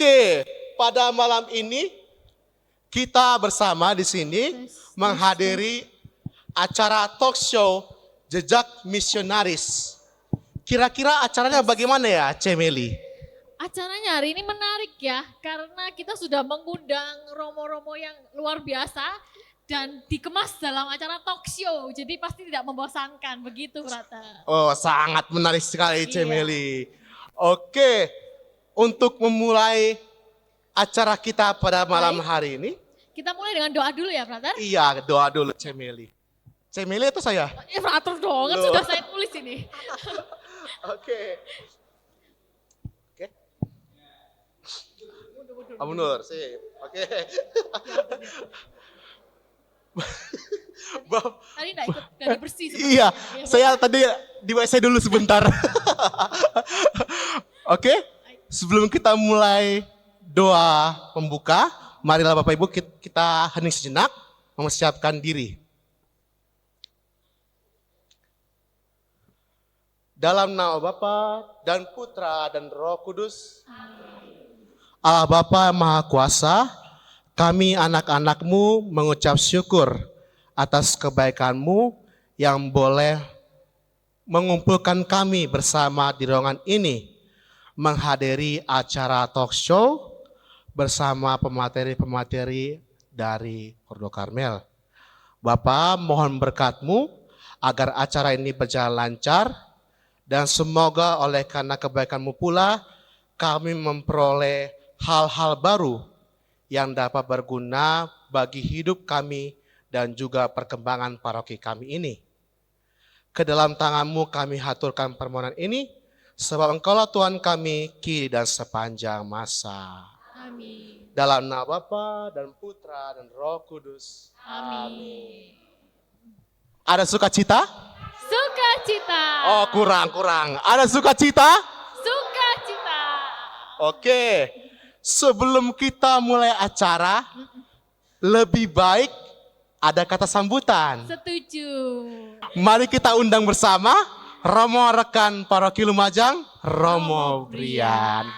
Oke, pada malam ini kita bersama di sini menghadiri acara talk show Jejak Misionaris. Kira-kira acaranya bagaimana ya, Cemeli? Acaranya hari ini menarik ya, karena kita sudah mengundang romo-romo yang luar biasa dan dikemas dalam acara talk show, jadi pasti tidak membosankan, begitu Brata. Oh, sangat menarik sekali, Iya. Cemeli. Oke, untuk memulai acara kita pada malam hari ini, Kita mulai dengan doa dulu ya Brata. iya, doa dulu, Cemeli. Cemeli atau saya? Brata dong, kan Loh. sudah saya tulis ini. Oke. Abu Nur, sip. Oke. Tadi enggak ikut ganti bersih seperti Iya, ini. saya tadi di WC dulu sebentar. Oke, sebelum kita mulai doa pembuka, marilah Bapak Ibu kita hening sejenak, mempersiapkan diri. Dalam nama Bapa dan Putra dan Roh Kudus. Allah Bapa Maha Kuasa, kami anak-anak-Mu mengucap syukur atas kebaikan-Mu yang boleh mengumpulkan kami bersama di ruangan ini, menghadiri acara talk show bersama pemateri-pemateri dari Kordo Karmel. Bapa, mohon berkat-Mu agar acara ini berjalan lancar, dan semoga oleh karena kebaikan-Mu pula kami memperoleh hal-hal baru yang dapat berguna bagi hidup kami dan juga perkembangan paroki kami ini. Ke dalam tangan-Mu kami haturkan permohonan ini, sebab Engkaulah Tuhan kami kini dan sepanjang masa. Amin. Dalam nama Bapa dan Putra dan Roh Kudus. Amin. Ada sukacita? Sukacita. Oh, kurang. Ada sukacita? Sukacita. Oke. Sebelum kita mulai acara, lebih baik ada kata sambutan. Setuju. Mari kita undang bersama Romo rekan Paroki Lumajang, Romo Brian.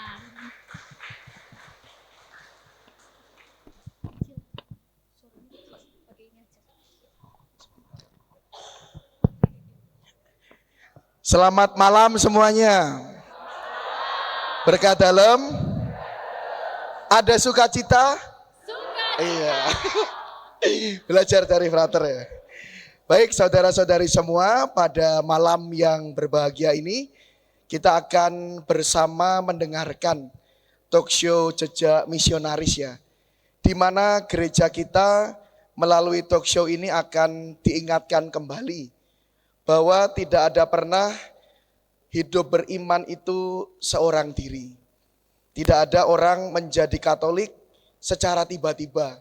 Selamat malam semuanya. Berkah dalam. Ada sukacita? Sukacita. Iya. Belajar dari frater ya. Baik saudara-saudari semua, pada malam yang berbahagia ini kita akan bersama mendengarkan talk show Jejak Misionaris ya. Di mana gereja kita melalui talk show ini akan diingatkan kembali bahwa tidak ada pernah hidup beriman itu seorang diri. Tidak ada orang menjadi Katolik secara tiba-tiba.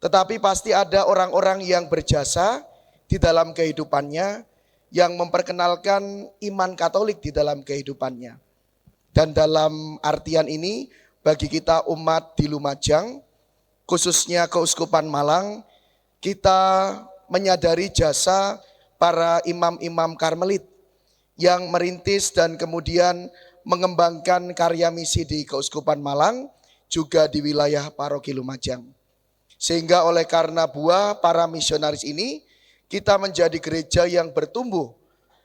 Tetapi pasti ada orang-orang yang berjasa di dalam kehidupannya, yang memperkenalkan iman Katolik di dalam kehidupannya. Dan dalam artian ini, bagi kita umat di Lumajang, khususnya Keuskupan Malang, kita menyadari jasa para imam-imam Karmelit yang merintis dan kemudian mengembangkan karya misi di Keuskupan Malang, juga di wilayah Paroki Lumajang. Sehingga oleh karena buah para misionaris ini, kita menjadi gereja yang bertumbuh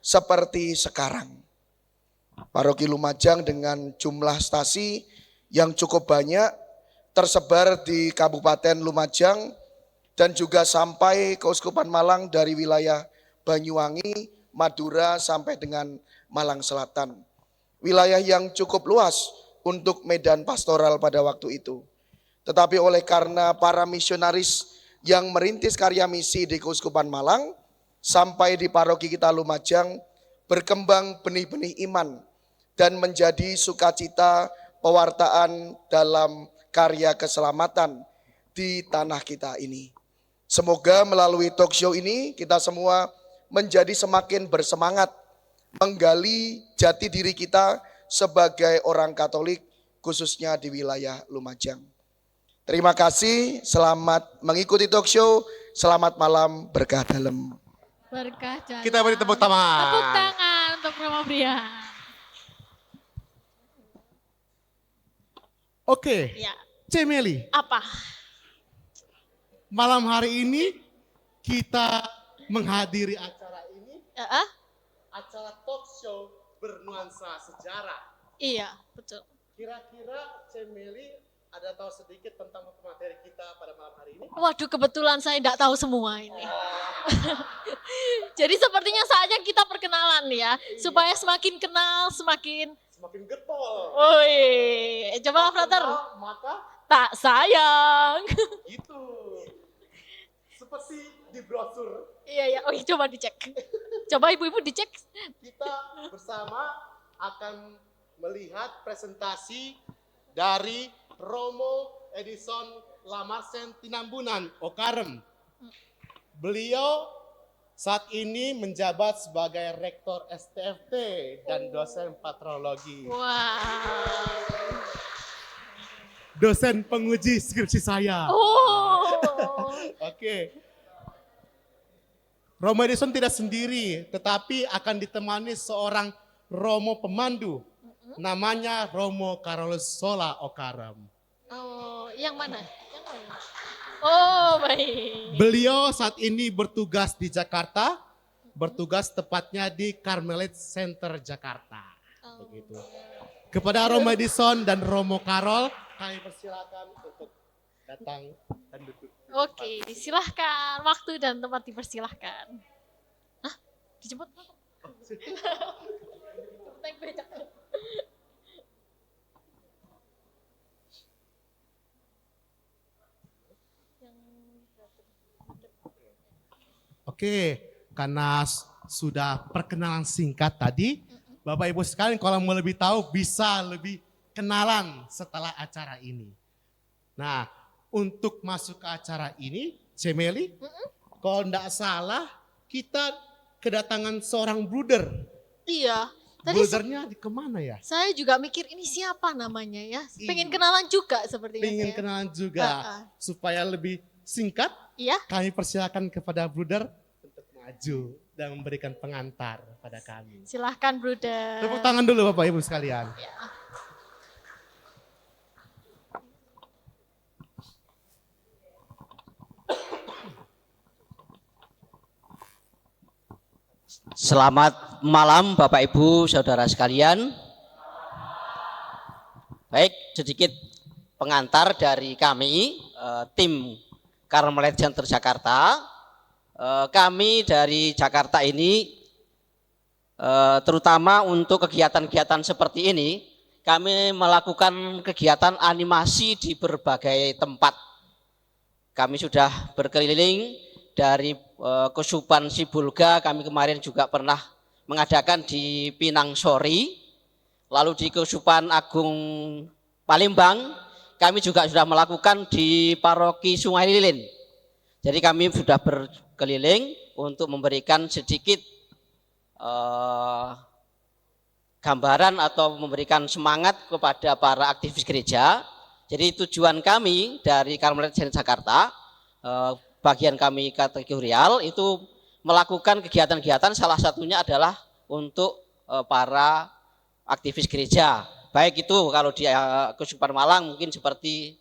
seperti sekarang. Paroki Lumajang dengan jumlah stasi yang cukup banyak, tersebar di Kabupaten Lumajang, dan juga sampai Keuskupan Malang dari wilayah Banyuwangi, Madura sampai dengan Malang Selatan. Wilayah yang cukup luas untuk medan pastoral pada waktu itu. Tetapi oleh karena para misionaris yang merintis karya misi di Keuskupan Malang, sampai di paroki kita Lumajang, berkembang benih-benih iman dan menjadi sukacita pewartaan dalam karya keselamatan di tanah kita ini. Semoga melalui talk show ini kita semua menjadi semakin bersemangat menggali jati diri kita sebagai orang Katolik, khususnya di wilayah Lumajang. Terima kasih, selamat mengikuti talk show, selamat malam, berkah dalam. Berkah dalam. Kita beri tepuk tangan. Tepuk tangan untuk Romo Brian. Oke, Ya, Cemeli, apa? malam hari ini kita menghadiri acara ini, acara talk show bernuansa sejarah. Iya, betul. Kira-kira Cemeli ada tahu sedikit tentang materi kita pada malam hari ini? Waduh, kebetulan saya tidak tahu semua ini. Jadi sepertinya saatnya kita perkenalan ya, supaya semakin kenal, semakin. Semakin getol. Woi, coba Frater. Maka Tak sayang. gitu. Seperti di brosur, Iya, oke, coba dicek. Coba ibu-ibu dicek. kita bersama akan melihat presentasi dari Romo Edison Lamarsen Tinambunan Okarem. Beliau saat ini menjabat sebagai Rektor STFT dan dosen patrologi. Wah. Dosen penguji skripsi saya. Oh. Oke. Romo Edison tidak sendiri, tetapi akan ditemani seorang Romo pemandu. Namanya Romo Carolus Sola Okarem. Oh, yang mana? Yang mana? Oh, baik. Beliau saat ini bertugas di Jakarta, bertugas tepatnya di Carmelite Center Jakarta. Begitu. Kepada Romo Edison dan Romo Karol, kami persilakan untuk datang dan duduk. Oke, disilahkan. Waktu dan tempat dipersilahkan. Hah? Dijemput? Naik becak. Oke, karena sudah perkenalan singkat tadi, Bapak Ibu sekalian kalau mau lebih tahu bisa lebih kenalan setelah acara ini. Nah, untuk masuk ke acara ini, Cemeli, kalau tidak salah kita kedatangan seorang bruder. Iya. Tadi Brudernya di kemana ya? saya juga mikir ini siapa namanya ya. Pengen Iya. kenalan juga sepertinya. Ingin saya. kenalan juga. Supaya lebih singkat, Iya. kami persilakan kepada bruder untuk maju dan memberikan pengantar pada kami. Silahkan, Bruder. Tepuk tangan dulu Bapak Ibu sekalian. Ya. Selamat malam Bapak Ibu Saudara sekalian. Baik, sedikit pengantar dari kami tim Carmelite Center Jakarta. Kami dari Jakarta ini terutama untuk kegiatan-kegiatan seperti ini, kami melakukan kegiatan animasi di berbagai tempat. Kami sudah berkeliling dari Kesupan Sibulga, kami kemarin juga pernah mengadakan di Pinang Sori, lalu di Kesupan Agung Palembang, kami juga sudah melakukan di Paroki Sungai Lilin. Jadi kami sudah berkeliling untuk memberikan sedikit gambaran atau memberikan semangat kepada para aktivis gereja. Jadi tujuan kami dari Carmelite Center Jakarta, bagian kami kategorial itu melakukan kegiatan-kegiatan, salah satunya adalah untuk para aktivis gereja. Baik itu kalau di Kesupan Malang mungkin seperti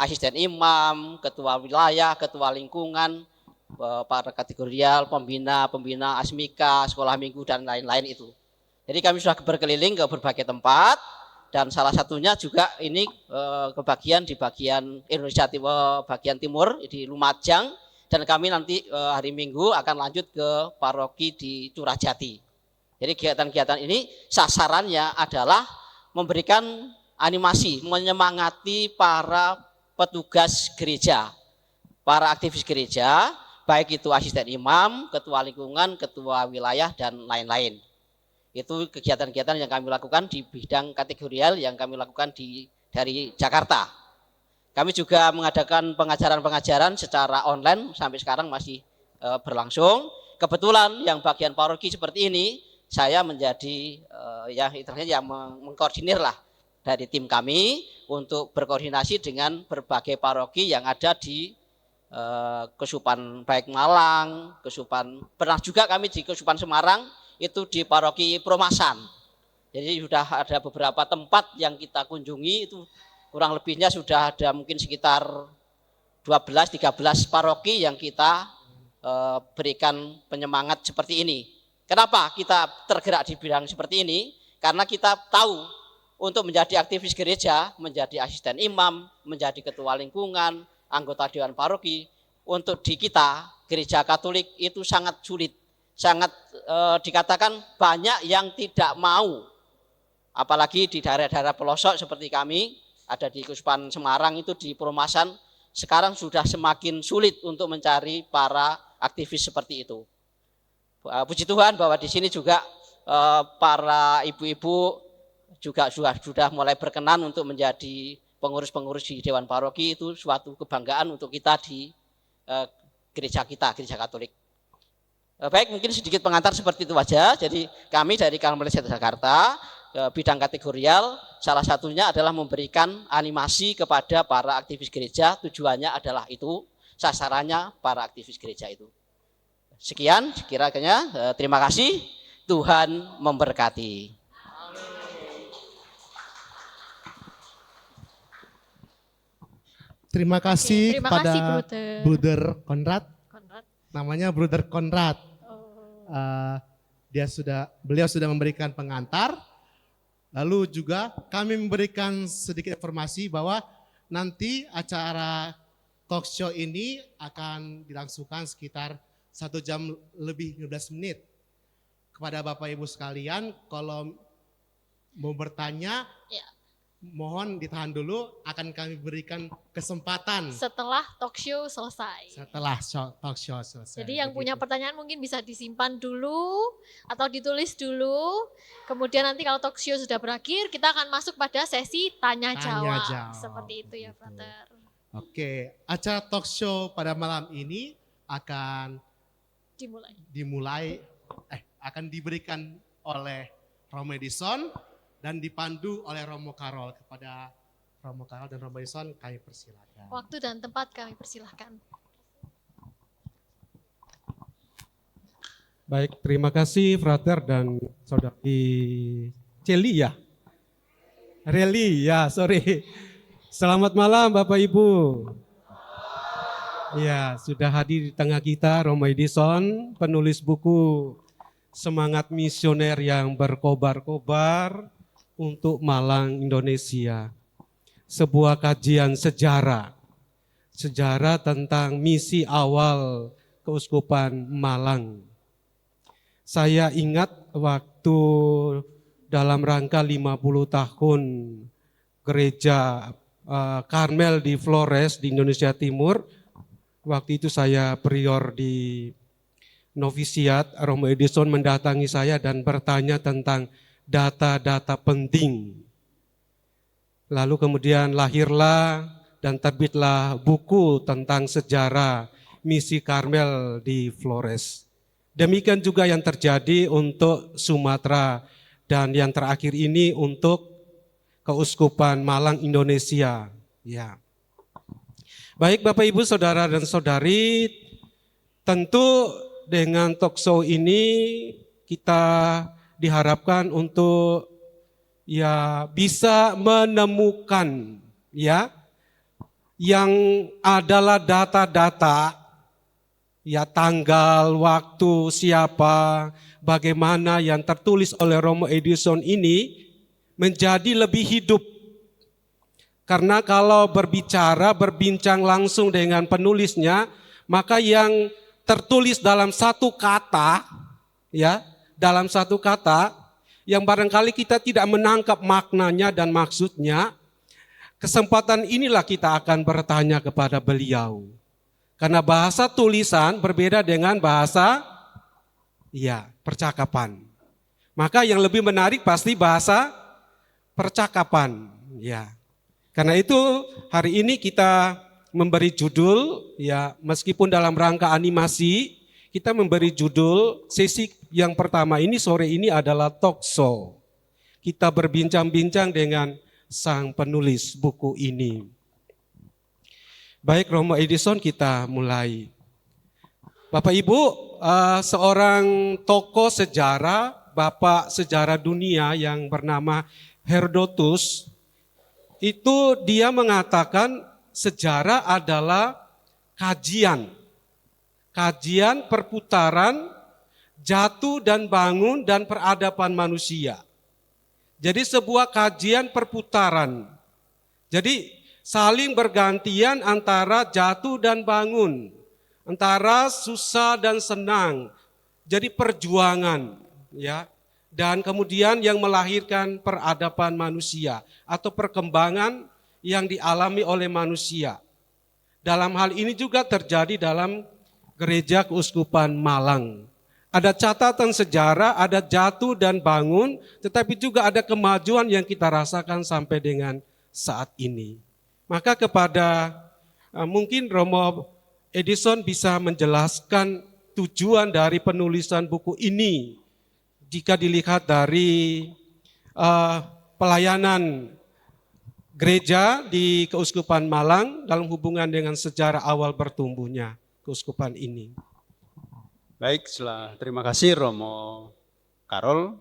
asisten imam, ketua wilayah, ketua lingkungan, para kategorial, pembina Asmika, sekolah minggu dan lain-lain itu. Jadi kami sudah berkeliling ke berbagai tempat. Dan salah satunya juga ini kebagian di bagian Indonesia bagian timur di Lumajang, dan kami nanti hari Minggu akan lanjut ke paroki di Curahjati. Jadi kegiatan-kegiatan ini sasarannya adalah memberikan animasi, menyemangati para petugas gereja, para aktivis gereja, baik itu asisten imam, ketua lingkungan, ketua wilayah dan lain-lain. Itu kegiatan-kegiatan yang kami lakukan di bidang kategorial yang kami lakukan dari Jakarta. Kami juga mengadakan pengajaran-pengajaran secara online sampai sekarang masih berlangsung. Kebetulan yang bagian paroki seperti ini, saya menjadi yang mengkoordinir lah dari tim kami untuk berkoordinasi dengan berbagai paroki yang ada di Kesupan baik Malang, Kesupan, pernah juga kami di Kesupan Semarang, itu di paroki Promasan. Jadi sudah ada beberapa tempat yang kita kunjungi itu kurang lebihnya sudah ada mungkin sekitar 12-13 paroki yang kita berikan penyemangat seperti ini. Kenapa kita tergerak di bidang seperti ini? Karena kita tahu untuk menjadi aktivis gereja, menjadi asisten imam, menjadi ketua lingkungan, anggota dewan paroki, untuk di kita gereja Katolik itu sangat sulit, sangat dikatakan banyak yang tidak mau. Apalagi di daerah-daerah pelosok seperti kami, ada di Kuspan Semarang itu di Perumasan, sekarang sudah semakin sulit untuk mencari para aktivis seperti itu. Puji Tuhan bahwa di sini juga para ibu-ibu juga sudah mulai berkenan untuk menjadi pengurus-pengurus di Dewan Paroki. Itu suatu kebanggaan untuk kita di gereja kita, gereja Katolik. Baik, mungkin sedikit pengantar seperti itu saja. Jadi kami dari Karmel Jakarta, bidang kategorial, salah satunya adalah memberikan animasi kepada para aktivis gereja. Tujuannya adalah itu, sasarannya para aktivis gereja itu. Sekian kiranya, terima kasih, Tuhan memberkati. Terima kasih Terima kepada kasih, Bruder Konrad. Konrad. Namanya Bruder Konrad. Beliau sudah memberikan pengantar. Lalu juga kami memberikan sedikit informasi bahwa nanti acara talk show ini akan dilangsungkan sekitar 1 jam lebih 15 menit. Kepada Bapak Ibu sekalian, kalau mau bertanya, Ya. mohon ditahan dulu, akan kami berikan kesempatan Setelah talk show selesai. setelah talk show selesai. Jadi yang punya Begitu. pertanyaan mungkin bisa disimpan dulu atau ditulis dulu. Kemudian nanti kalau talk show sudah berakhir, kita akan masuk pada sesi tanya jawab. Tanya-jawab, Seperti itu ya, begitu. Brother. Oke, acara talk show pada malam ini akan Dimulai. akan diberikan oleh Romo Edison dan dipandu oleh Romo Karol. Kepada Romo Karol dan Romo Edison kami persilakan. Waktu dan tempat kami persilahkan. Baik, terima kasih Frater dan Saudari Celia. Reli, ya sorry. Selamat malam Bapak Ibu. Ya, sudah hadir di tengah kita Romo Edison, penulis buku Semangat Misioner yang Berkobar-kobar untuk Malang, Indonesia. Sebuah kajian sejarah tentang misi awal Keuskupan Malang. Saya ingat waktu dalam rangka 50 tahun gereja Karmel di Flores di Indonesia Timur. Waktu itu saya prior di novisiat, Romo Edison mendatangi saya dan bertanya tentang data-data penting. Lalu kemudian lahirlah dan terbitlah buku tentang sejarah misi Karmel di Flores. Demikian juga yang terjadi untuk Sumatera dan yang terakhir ini untuk Keuskupan Malang Indonesia. Ya. Baik Bapak Ibu, Saudara dan Saudari, tentu dengan talk show ini kita diharapkan untuk ya bisa menemukan ya yang adalah data-data ya tanggal, waktu, siapa, bagaimana yang tertulis oleh Romo Edison ini menjadi lebih hidup. Karena kalau berbincang langsung dengan penulisnya, maka yang tertulis dalam satu kata, ya, dalam satu kata, yang barangkali kita tidak menangkap maknanya dan maksudnya, kesempatan inilah kita akan bertanya kepada beliau. Karena bahasa tulisan berbeda dengan bahasa, ya, percakapan. Maka yang lebih menarik pasti bahasa percakapan, ya. Karena itu hari ini kita memberi judul, ya meskipun dalam rangka animasi, kita memberi judul sesi yang pertama ini sore ini adalah talk show. Kita berbincang-bincang dengan sang penulis buku ini. Baik Romo Edison, kita mulai. Bapak Ibu, seorang tokoh sejarah, bapak sejarah dunia yang bernama Herodotus, itu dia mengatakan sejarah adalah kajian perputaran jatuh dan bangun dan peradaban manusia. Jadi sebuah kajian perputaran. Jadi saling bergantian antara jatuh dan bangun, antara susah dan senang. Jadi perjuangan, ya. Dan kemudian yang melahirkan peradaban manusia atau perkembangan yang dialami oleh manusia. Dalam hal ini juga terjadi dalam Gereja Keuskupan Malang. Ada catatan sejarah, ada jatuh dan bangun, tetapi juga ada kemajuan yang kita rasakan sampai dengan saat ini. Maka kepada mungkin Romo Edison bisa menjelaskan tujuan dari penulisan buku ini. Jika dilihat dari pelayanan gereja di Keuskupan Malang dalam hubungan dengan sejarah awal bertumbuhnya keuskupan ini. Baik, terima kasih Romo Karol,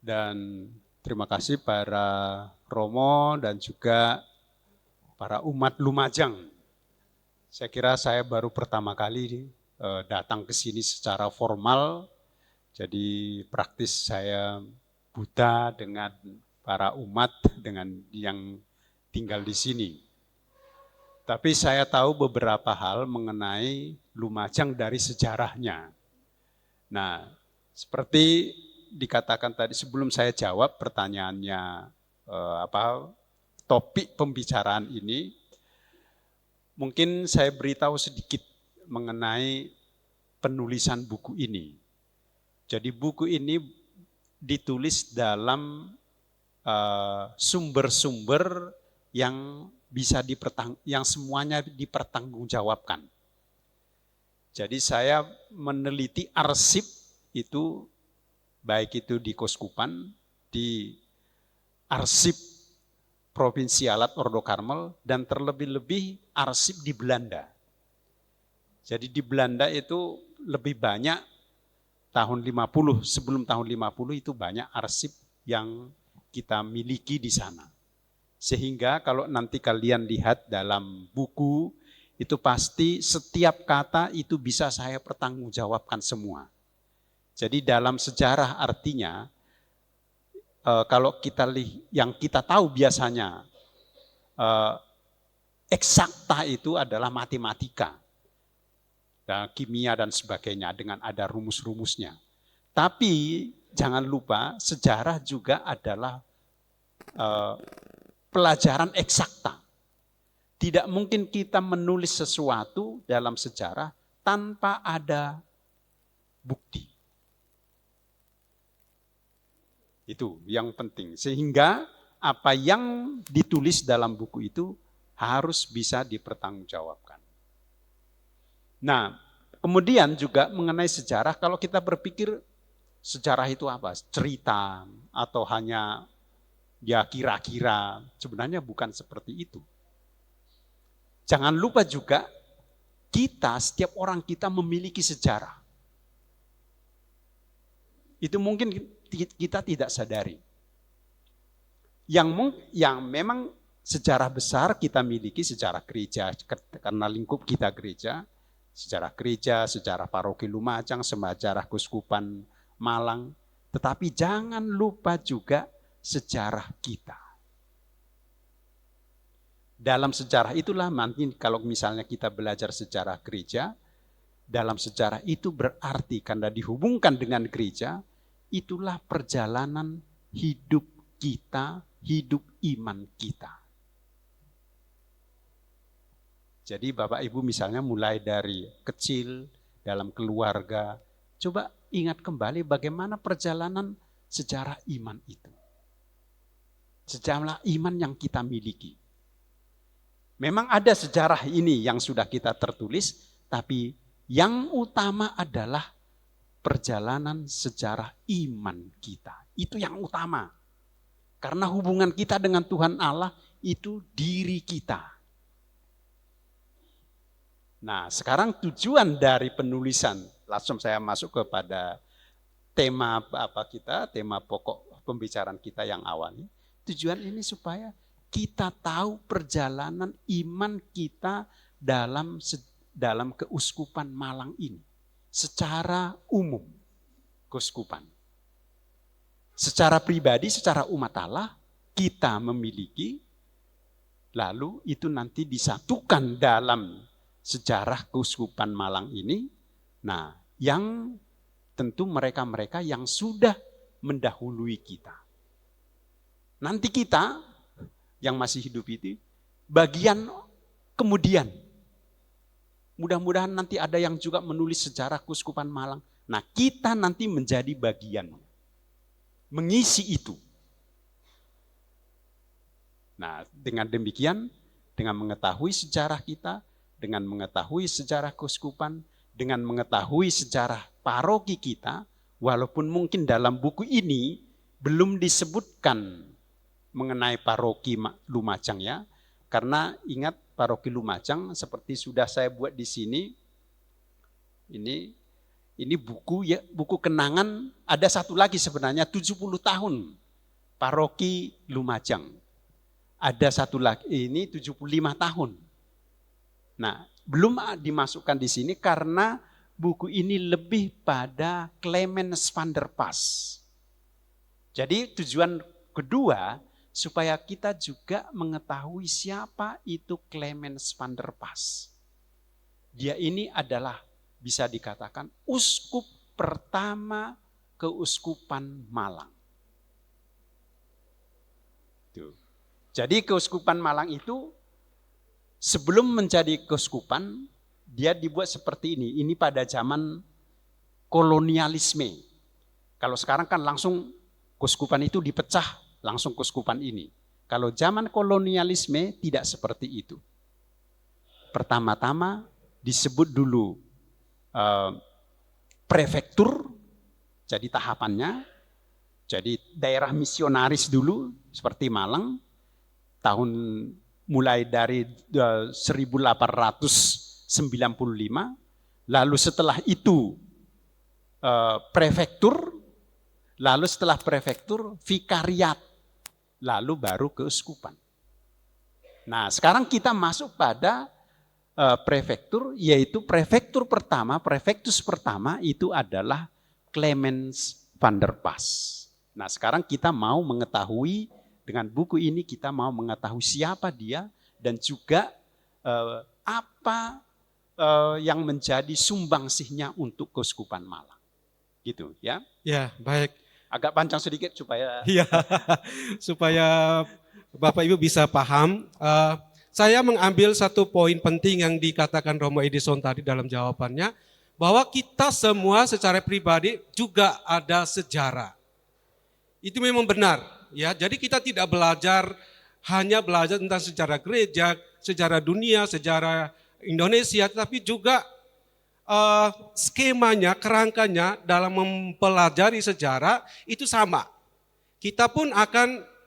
dan terima kasih para Romo dan juga para umat Lumajang. Saya kira saya baru pertama kali datang ke sini secara formal, jadi praktis saya buta dengan para umat, dengan yang tinggal di sini. Tapi saya tahu beberapa hal mengenai Lumajang dari sejarahnya. Nah, seperti dikatakan tadi sebelum saya jawab pertanyaannya, topik pembicaraan ini, mungkin saya beritahu sedikit mengenai penulisan buku ini. Jadi buku ini ditulis dalam sumber-sumber yang yang semuanya dipertanggungjawabkan. Jadi saya meneliti arsip itu, baik itu di Keuskupan, di arsip Provinsi Alat Ordo Karmel, dan terlebih-lebih arsip di Belanda. Jadi di Belanda itu lebih banyak tahun 50, sebelum tahun 50 itu banyak arsip yang kita miliki di sana. Sehingga kalau nanti kalian lihat dalam buku, itu pasti setiap kata itu bisa saya pertanggungjawabkan semua. Jadi dalam sejarah artinya, kalau yang kita tahu biasanya, eksakta itu adalah matematika, dan kimia dan sebagainya dengan ada rumus-rumusnya. Tapi jangan lupa sejarah juga adalah pelajaran eksakta. Tidak mungkin kita menulis sesuatu dalam sejarah tanpa ada bukti. Itu yang penting. Sehingga apa yang ditulis dalam buku itu harus bisa dipertanggungjawabkan. Nah, kemudian juga mengenai sejarah, kalau kita berpikir sejarah itu apa? Cerita atau hanya ya kira-kira, sebenarnya bukan seperti itu. Jangan lupa juga setiap orang kita memiliki sejarah. Itu mungkin kita tidak sadari. Yang memang sejarah besar kita miliki sejarah gereja, karena lingkup kita gereja, sejarah paroki Lumajang, sejarah Keuskupan Malang. Tetapi jangan lupa juga sejarah kita. Dalam sejarah itulah nanti kalau misalnya kita belajar sejarah gereja, dalam sejarah itu berarti karena dihubungkan dengan gereja, itulah perjalanan hidup kita, hidup iman kita. Jadi Bapak Ibu misalnya mulai dari kecil, dalam keluarga, coba ingat kembali bagaimana perjalanan sejarah iman itu. Sejarah iman yang kita miliki. Memang ada sejarah ini yang sudah kita tertulis, tapi yang utama adalah perjalanan sejarah iman kita. Itu yang utama. Karena hubungan kita dengan Tuhan Allah itu diri kita. Nah, sekarang tujuan dari penulisan, langsung saya masuk kepada tema tema pokok pembicaraan kita yang awal ini. Tujuan ini supaya kita tahu perjalanan iman kita dalam keuskupan Malang ini. Secara umum, keuskupan. Secara pribadi, secara umat Allah, kita memiliki, lalu itu nanti disatukan dalam sejarah keuskupan Malang ini. Nah, yang tentu mereka-mereka yang sudah mendahului kita. Nanti kita yang masih hidup itu bagian kemudian. Mudah-mudahan nanti ada yang juga menulis sejarah keuskupan Malang. Nah, kita nanti menjadi bagian mengisi itu. Nah, dengan demikian, dengan mengetahui sejarah kita, dengan mengetahui sejarah keuskupan, dengan mengetahui sejarah paroki kita, walaupun mungkin dalam buku ini belum disebutkan mengenai paroki Lumajang ya, karena ingat paroki Lumajang seperti sudah saya buat di sini, ini buku ya, buku kenangan. Ada satu lagi sebenarnya 70 tahun paroki Lumajang. Ada satu lagi, ini 75 tahun. Nah, belum dimasukkan di sini karena buku ini lebih pada Clemens van der Pas. Jadi tujuan kedua, supaya kita juga mengetahui siapa itu Clemens van der Pas. Dia ini adalah bisa dikatakan uskup pertama keuskupan Malang. Tuh. Jadi keuskupan Malang itu sebelum menjadi keuskupan, dia dibuat seperti ini. Ini pada zaman kolonialisme. Kalau sekarang kan langsung keuskupan itu dipecah, langsung keuskupan ini. Kalau zaman kolonialisme tidak seperti itu. Pertama-tama disebut dulu prefektur, jadi tahapannya. Jadi daerah misionaris dulu seperti Malang, tahun mulai dari 1895, lalu setelah itu prefektur, lalu setelah prefektur vikariat, lalu baru keuskupan. Nah, sekarang kita masuk pada prefektur, yaitu prefektur pertama, prefektus pertama itu adalah Clemens van der Pas. Nah, sekarang kita mau mengetahui, dengan buku ini kita mau mengetahui siapa dia dan juga apa yang menjadi sumbangsihnya untuk keuskupan Malang. Gitu ya. Ya, baik. Agak panjang sedikit supaya Iya, supaya Bapak Ibu bisa paham. Saya mengambil satu poin penting yang dikatakan Romo Edison tadi dalam jawabannya, bahwa kita semua secara pribadi juga ada sejarah. Itu memang benar, ya. Jadi kita tidak hanya belajar tentang sejarah gereja, sejarah dunia, sejarah Indonesia, tetapi juga skemanya, kerangkanya dalam mempelajari sejarah itu sama. Kita pun akan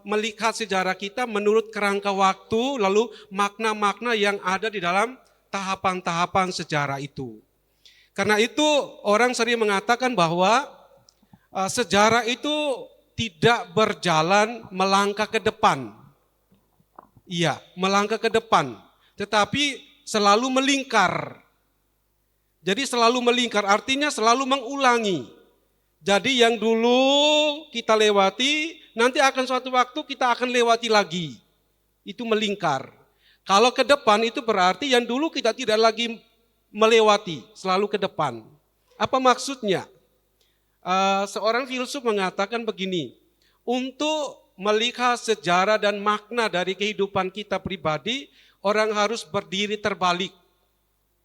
melihat sejarah kita menurut kerangka waktu, lalu makna-makna yang ada di dalam tahapan-tahapan sejarah itu. Karena itu orang sering mengatakan bahwa sejarah itu tidak berjalan melangkah ke depan. Iya, melangkah ke depan, tetapi selalu melingkar. Jadi selalu melingkar, artinya selalu mengulangi. Jadi yang dulu kita lewati, nanti akan suatu waktu kita akan lewati lagi. Itu melingkar. Kalau ke depan itu berarti yang dulu kita tidak lagi melewati, selalu ke depan. Apa maksudnya? Seorang filsuf mengatakan begini, untuk melihat sejarah dan makna dari kehidupan kita pribadi, orang harus berdiri terbalik.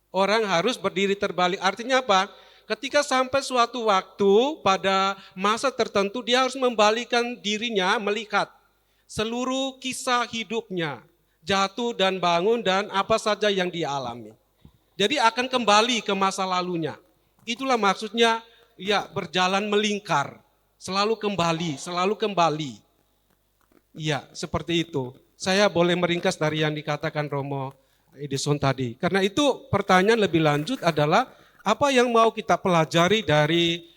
Orang harus berdiri terbalik. Artinya apa? Ketika sampai suatu waktu pada masa tertentu dia harus membalikkan dirinya melihat seluruh kisah hidupnya, jatuh dan bangun dan apa saja yang dia alami. Jadi akan kembali ke masa lalunya. Itulah maksudnya ya berjalan melingkar, selalu kembali. Iya, seperti itu. Saya boleh meringkas dari yang dikatakan Romo Edison tadi. Karena itu pertanyaan lebih lanjut adalah apa yang mau kita pelajari dari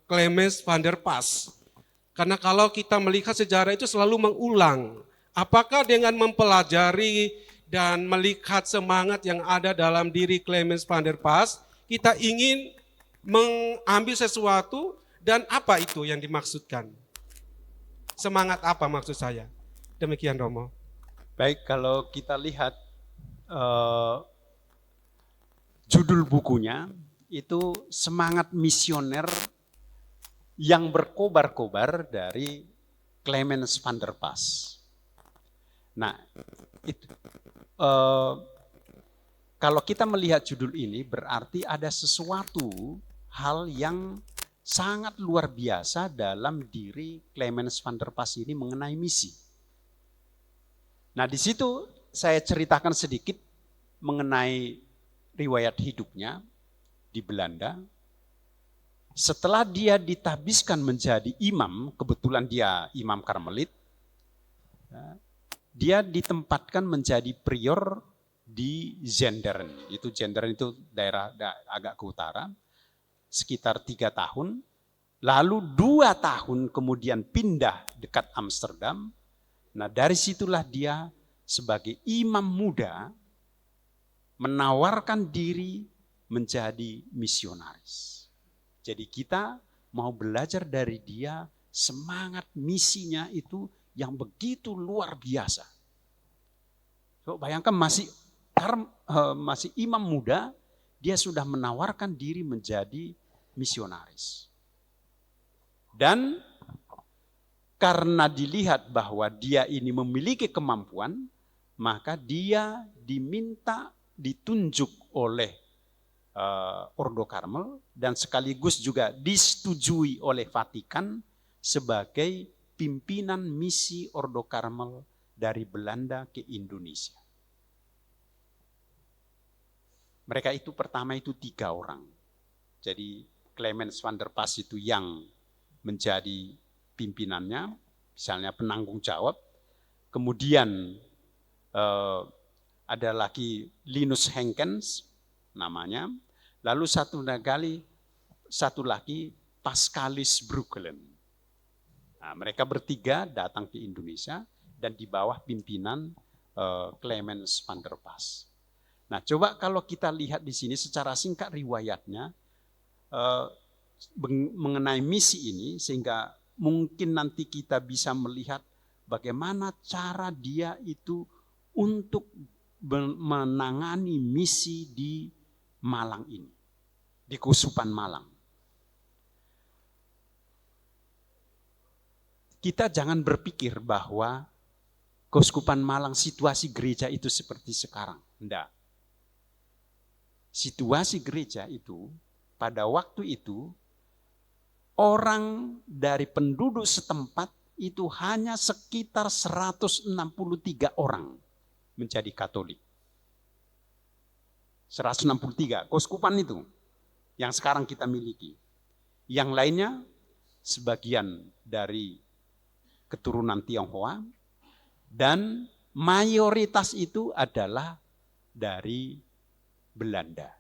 Clemens van der Pas. Karena kalau kita melihat sejarah itu selalu mengulang. Apakah dengan mempelajari dan melihat semangat yang ada dalam diri Clemens van der Pas, kita ingin mengambil sesuatu dan apa itu yang dimaksudkan? Semangat apa maksud saya? Demikian Romo. Baik, kalau kita lihat judul bukunya itu Semangat Misioner yang berkobar-kobar dari Clemens van der Pas. Nah, itu, kalau kita melihat judul ini berarti ada sesuatu hal yang sangat luar biasa dalam diri Clemens van der Pas ini mengenai misi. Nah, di situ saya ceritakan sedikit mengenai riwayat hidupnya di Belanda. Setelah dia ditabiskan menjadi imam, kebetulan dia imam Karmelit, dia ditempatkan menjadi prior di Zenderen. Zenderen itu daerah agak ke utara, sekitar 3 tahun. Lalu 2 tahun kemudian pindah dekat Amsterdam. Nah, dari situlah dia sebagai imam muda menawarkan diri menjadi misionaris. Jadi kita mau belajar dari dia, semangat misinya itu yang begitu luar biasa. So, bayangkan masih imam muda, dia sudah menawarkan diri menjadi misionaris. Dan karena dilihat bahwa dia ini memiliki kemampuan, maka dia ditunjuk oleh Ordo Karmel dan sekaligus juga disetujui oleh Vatikan sebagai pimpinan misi Ordo Karmel dari Belanda ke Indonesia. Mereka itu pertama itu 3 orang. Jadi Clemens van der Pas itu yang menjadi pimpinannya, misalnya penanggung jawab. Kemudian ada lagi Linus Henkens namanya. Lalu satu lagi Pascalis Breukelen. Nah, mereka bertiga datang ke Indonesia dan di bawah pimpinan Clemens van der Pas. Nah, coba kalau kita lihat di sini secara singkat riwayatnya mengenai misi ini, sehingga mungkin nanti kita bisa melihat bagaimana cara dia itu untuk menangani misi di Malang ini, di Kusupan Malang. Kita jangan berpikir bahwa Keuskupan Malang situasi gereja itu seperti sekarang. Enggak. Situasi gereja itu pada waktu itu orang dari penduduk setempat itu hanya sekitar 163 orang menjadi Katolik. 163 keuskupan itu yang sekarang kita miliki. Yang lainnya sebagian dari keturunan Tionghoa dan mayoritas itu adalah dari Belanda.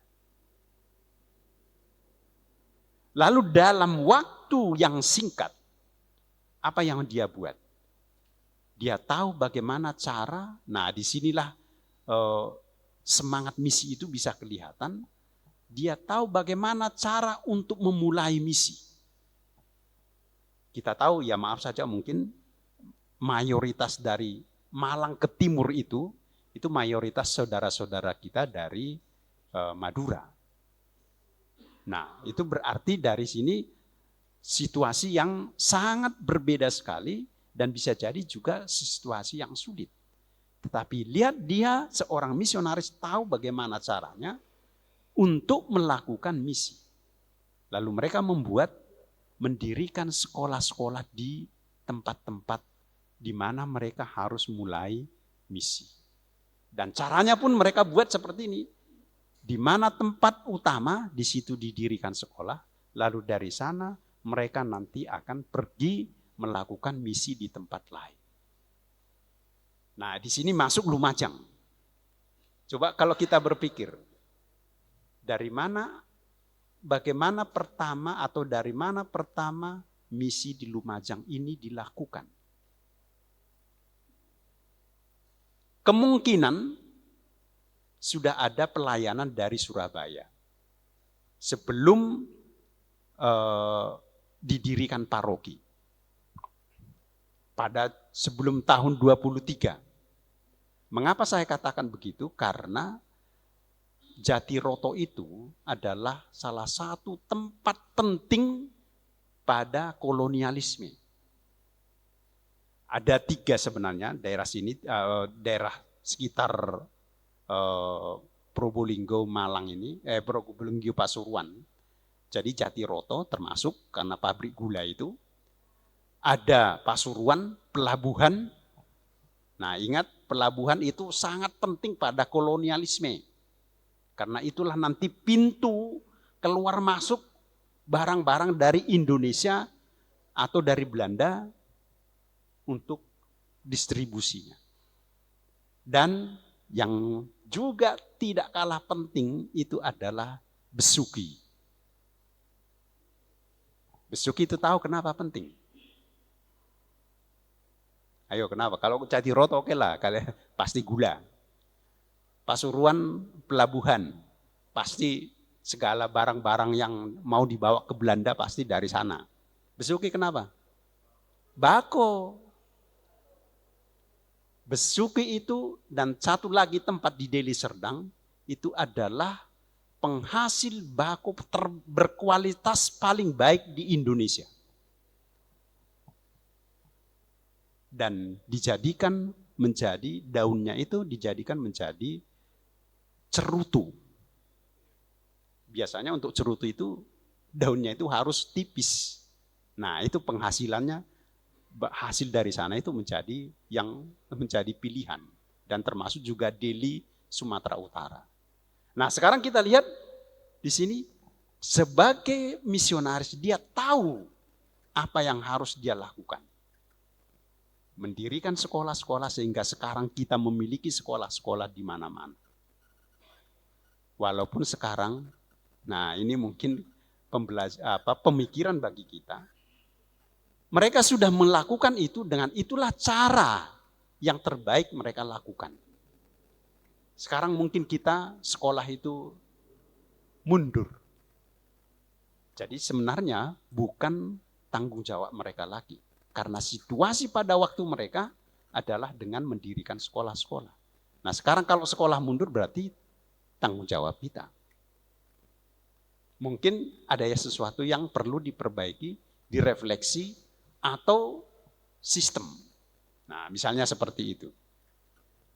Lalu dalam waktu yang singkat, apa yang dia buat? Dia tahu bagaimana cara, nah disinilah semangat misi itu bisa kelihatan. Dia tahu bagaimana cara untuk memulai misi. Kita tahu, ya maaf saja mungkin mayoritas dari Malang ke timur itu mayoritas saudara-saudara kita dari Madura. Nah, itu berarti dari sini situasi yang sangat berbeda sekali dan bisa jadi juga situasi yang sulit. Tetapi lihat dia seorang misionaris tahu bagaimana caranya untuk melakukan misi. Lalu mereka mendirikan sekolah-sekolah di tempat-tempat di mana mereka harus mulai misi. Dan caranya pun mereka buat seperti ini. Di mana tempat utama, di situ didirikan sekolah, lalu dari sana mereka nanti akan pergi melakukan misi di tempat lain. Nah, di sini masuk Lumajang. Coba kalau kita berpikir, bagaimana pertama misi di Lumajang ini dilakukan. Kemungkinan sudah ada pelayanan dari Surabaya sebelum didirikan paroki. Pada sebelum tahun 23. Mengapa saya katakan begitu? Karena Jatiroto itu adalah salah satu tempat penting pada kolonialisme. Ada 3 sebenarnya daerah sini, daerah sekitar Probolinggo, Malang ini, Probolinggo Pasuruan. Jadi Jatiroto termasuk karena pabrik gula itu. Ada Pasuruan, pelabuhan. Nah ingat, pelabuhan itu sangat penting pada kolonialisme. Karena itulah nanti pintu keluar masuk barang-barang dari Indonesia atau dari Belanda untuk distribusinya. Dan yang juga tidak kalah penting itu adalah besuki. Besuki itu tahu kenapa penting? Ayo kenapa? Kalau Jatiroto oke lah, kalian pasti gula. Pasuruan pelabuhan, pasti segala barang-barang yang mau dibawa ke Belanda pasti dari sana. Besuki kenapa? Bako. Besuki itu dan satu lagi tempat di Deli Serdang itu adalah penghasil bako berkualitas paling baik di Indonesia. Dan dijadikan menjadi, daunnya itu dijadikan menjadi cerutu. Biasanya untuk cerutu itu daunnya itu harus tipis. Nah itu penghasilannya, hasil dari sana itu menjadi yang menjadi pilihan. Dan termasuk juga Deli, Sumatera Utara. Nah sekarang kita lihat di sini sebagai misionaris dia tahu apa yang harus dia lakukan. Mendirikan sekolah-sekolah sehingga sekarang kita memiliki sekolah-sekolah di mana-mana. Walaupun sekarang, nah ini mungkin pemikiran bagi kita. Mereka sudah melakukan itu dengan itulah cara yang terbaik mereka lakukan. Sekarang mungkin kita sekolah itu mundur. Jadi sebenarnya bukan tanggung jawab mereka lagi. Karena situasi pada waktu mereka adalah dengan mendirikan sekolah-sekolah. Nah sekarang kalau sekolah mundur berarti tanggung jawab kita. Mungkin ada sesuatu yang perlu diperbaiki, direfleksi, atau sistem. Nah misalnya seperti itu.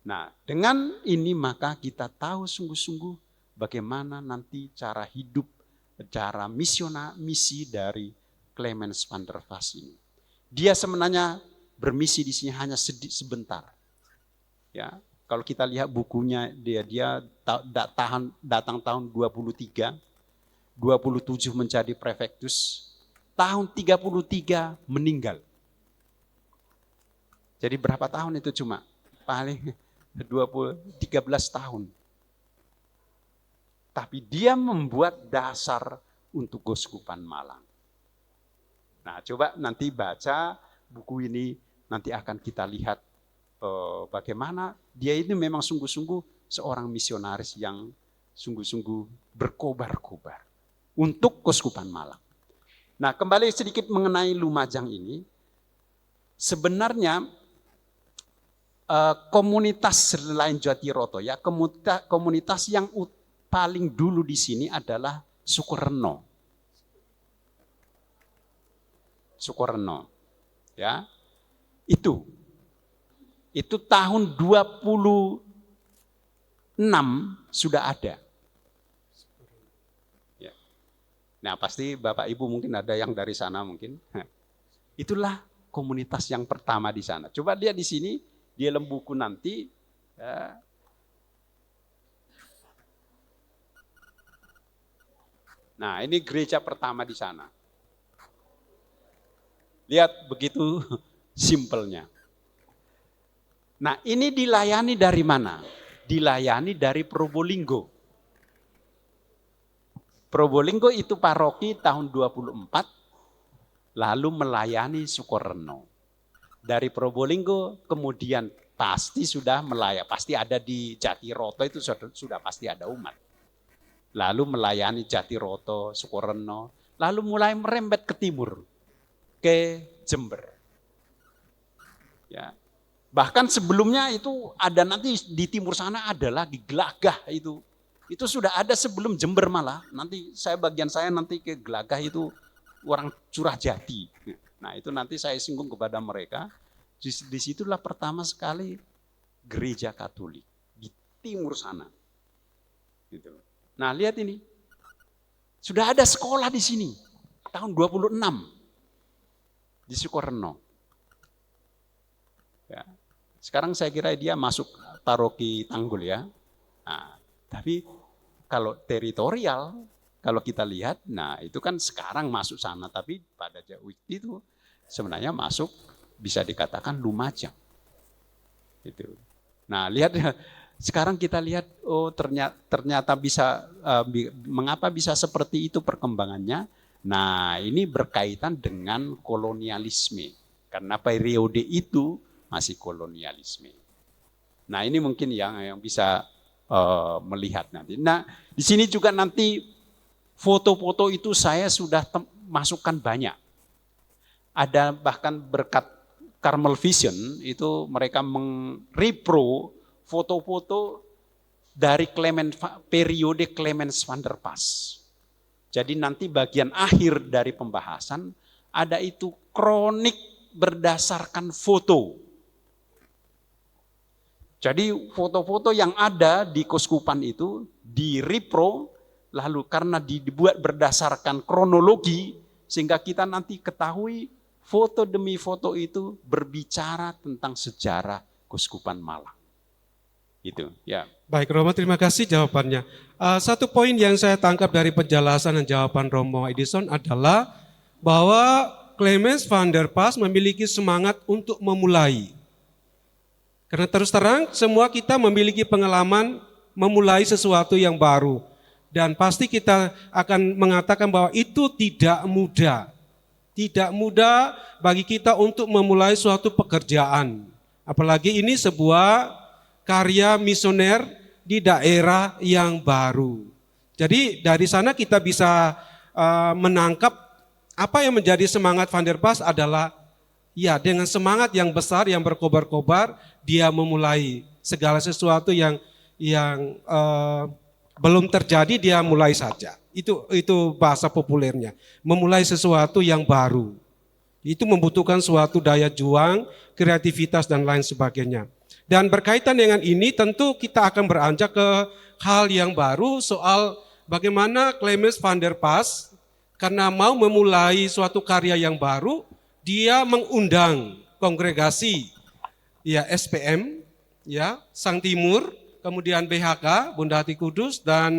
Nah dengan ini maka kita tahu sungguh-sungguh bagaimana nanti cara hidup, cara misi dari Clemens van der Vass ini. Dia sebenarnya bermisi di sini hanya sebentar. Ya, kalau kita lihat bukunya dia datang tahun 23, 27 menjadi prefektus, tahun 33 meninggal. Jadi berapa tahun itu cuma? Paling 13 tahun. Tapi dia membuat dasar untuk Keuskupan Malang. Nah, coba nanti baca buku ini, nanti akan kita lihat bagaimana dia ini memang sungguh-sungguh seorang misionaris yang sungguh-sungguh berkobar-kobar untuk Keuskupan Malang. Nah, kembali sedikit mengenai Lumajang ini, sebenarnya komunitas selain Jatiroto ya, komunitas yang paling dulu di sini adalah Sukorno. Sukorno, ya, itu tahun 26 sudah ada. Ya. Nah pasti Bapak Ibu mungkin ada yang dari sana mungkin. Itulah komunitas yang pertama di sana. Coba lihat di sini, di dalam buku nanti. Ya. Nah ini gereja pertama di sana. Lihat begitu simpelnya. Nah ini dilayani dari mana? Dilayani dari Probolinggo. Probolinggo itu paroki tahun 24. lalu melayani Sukorejo. Dari Probolinggo kemudian pasti sudah pasti ada di Jatiroto, itu sudah pasti ada umat. Lalu melayani Jatiroto, Sukorejo, lalu mulai merembet ke timur, ke Jember. Ya. Bahkan sebelumnya itu ada nanti di timur sana ada lagi Gelagah itu. Itu sudah ada sebelum Jember malah. Nanti bagian saya nanti ke Gelagah itu orang Curahjati. Nah itu nanti saya singgung kepada mereka. Disitulah pertama sekali gereja Katolik di timur sana. Gitu. Nah lihat ini. Sudah ada sekolah di sini. Tahun 26. Di Sukorejo. Ya. Sekarang saya kira dia masuk paroki Tanggul ya. Nah, tapi kalau teritorial, kalau kita lihat, nah itu kan sekarang masuk sana, tapi pada jauh itu sebenarnya masuk bisa dikatakan Lumajang. Itu. Nah lihat sekarang kita lihat, oh ternyata bisa, mengapa bisa seperti itu perkembangannya? Nah ini berkaitan dengan kolonialisme, karena periode itu masih kolonialisme. Nah ini mungkin yang bisa melihat nanti. Nah di sini juga nanti foto-foto itu saya sudah masukkan banyak. Ada bahkan berkat Carmel Vision itu mereka merepro foto-foto dari periode Clemens van der Pas. Jadi nanti bagian akhir dari pembahasan ada itu kronik berdasarkan foto. Jadi foto-foto yang ada di Keuskupan itu direpro, lalu karena dibuat berdasarkan kronologi, sehingga kita nanti ketahui foto demi foto itu berbicara tentang sejarah Keuskupan Malang. Itu ya. Baik Romo, terima kasih jawabannya. Satu poin yang saya tangkap dari penjelasan dan jawaban Romo Edison adalah bahwa Clemens van der Pas memiliki semangat untuk memulai. Karena terus terang semua kita memiliki pengalaman memulai sesuatu yang baru. Dan pasti kita akan mengatakan bahwa itu tidak mudah. Tidak mudah bagi kita untuk memulai suatu pekerjaan. Apalagi ini sebuah karya misioner di daerah yang baru. Jadi dari sana kita bisa menangkap apa yang menjadi semangat Van der Pas adalah ya dengan semangat yang besar yang berkobar-kobar dia memulai segala sesuatu yang belum terjadi dia mulai saja. Itu bahasa populernya. Memulai sesuatu yang baru. Itu membutuhkan suatu daya juang, kreativitas dan lain sebagainya. Dan berkaitan dengan ini tentu kita akan beranjak ke hal yang baru soal bagaimana Clemens van der Pas karena mau memulai suatu karya yang baru, dia mengundang kongregasi ya SPM, ya Sang Timur, kemudian BHK, Bunda Hati Kudus dan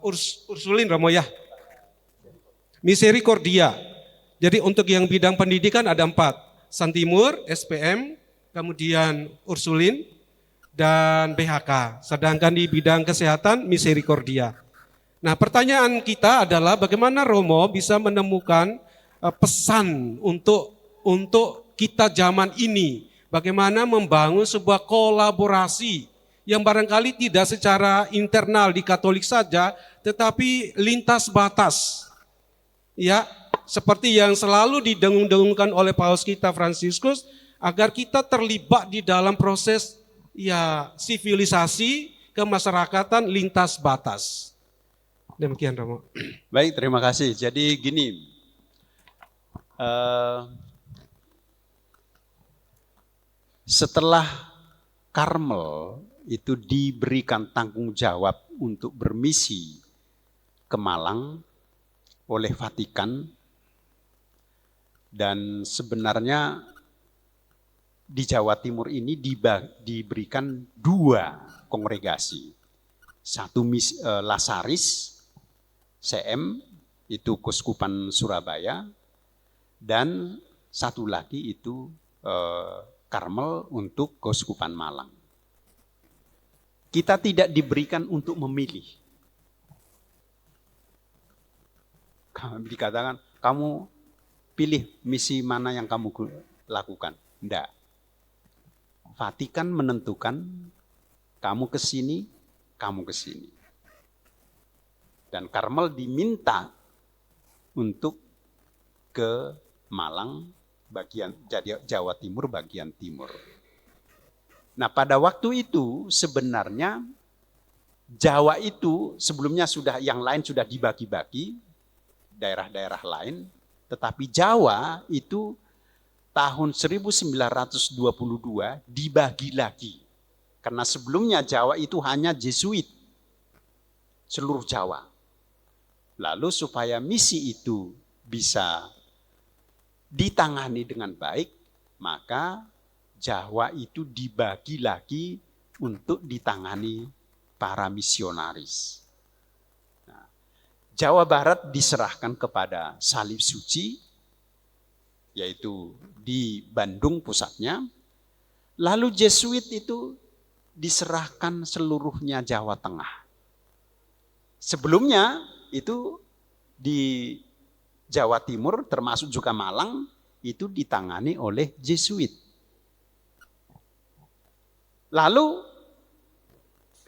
Ursulin Romo ya. Misericordia. Jadi untuk yang bidang pendidikan ada 4, Sang Timur, SPM, kemudian Ursulin dan BHK. Sedangkan di bidang kesehatan Misericordia. Nah, pertanyaan kita adalah bagaimana Romo bisa menemukan pesan untuk kita zaman ini, bagaimana membangun sebuah kolaborasi yang barangkali tidak secara internal di Katolik saja, tetapi lintas batas. Ya, seperti yang selalu didengung-dengungkan oleh Paus kita Fransiskus, agar kita terlibat di dalam proses ya sivilisasi kemasyarakatan lintas batas. Demikian Romo. Baik, terima kasih. Jadi gini, setelah Karmel itu diberikan tanggung jawab untuk bermisi ke Malang oleh Vatikan, dan sebenarnya di Jawa Timur ini diberikan 2 kongregasi. Satu Lasaris, CM, itu Keuskupan Surabaya, dan satu lagi itu Karmel untuk Keuskupan Malang. Kita tidak diberikan untuk memilih. Dikatakan, kamu pilih misi mana yang kamu lakukan. Enggak. Vatikan menentukan kamu ke sini, kamu ke sini. Dan Karmel diminta untuk ke Malang bagian Jawa Timur bagian timur. Nah, pada waktu itu sebenarnya Jawa itu sebelumnya yang lain sudah dibagi-bagi daerah-daerah lain, tetapi Jawa itu tahun 1922 dibagi lagi. Karena sebelumnya Jawa itu hanya Jesuit, seluruh Jawa. Lalu supaya misi itu bisa ditangani dengan baik, maka Jawa itu dibagi lagi untuk ditangani para misionaris. Nah, Jawa Barat diserahkan kepada Salib Suci, yaitu di Bandung pusatnya. Lalu Jesuit itu diserahkan seluruhnya Jawa Tengah. Sebelumnya itu di Jawa Timur termasuk juga Malang itu ditangani oleh Jesuit. Lalu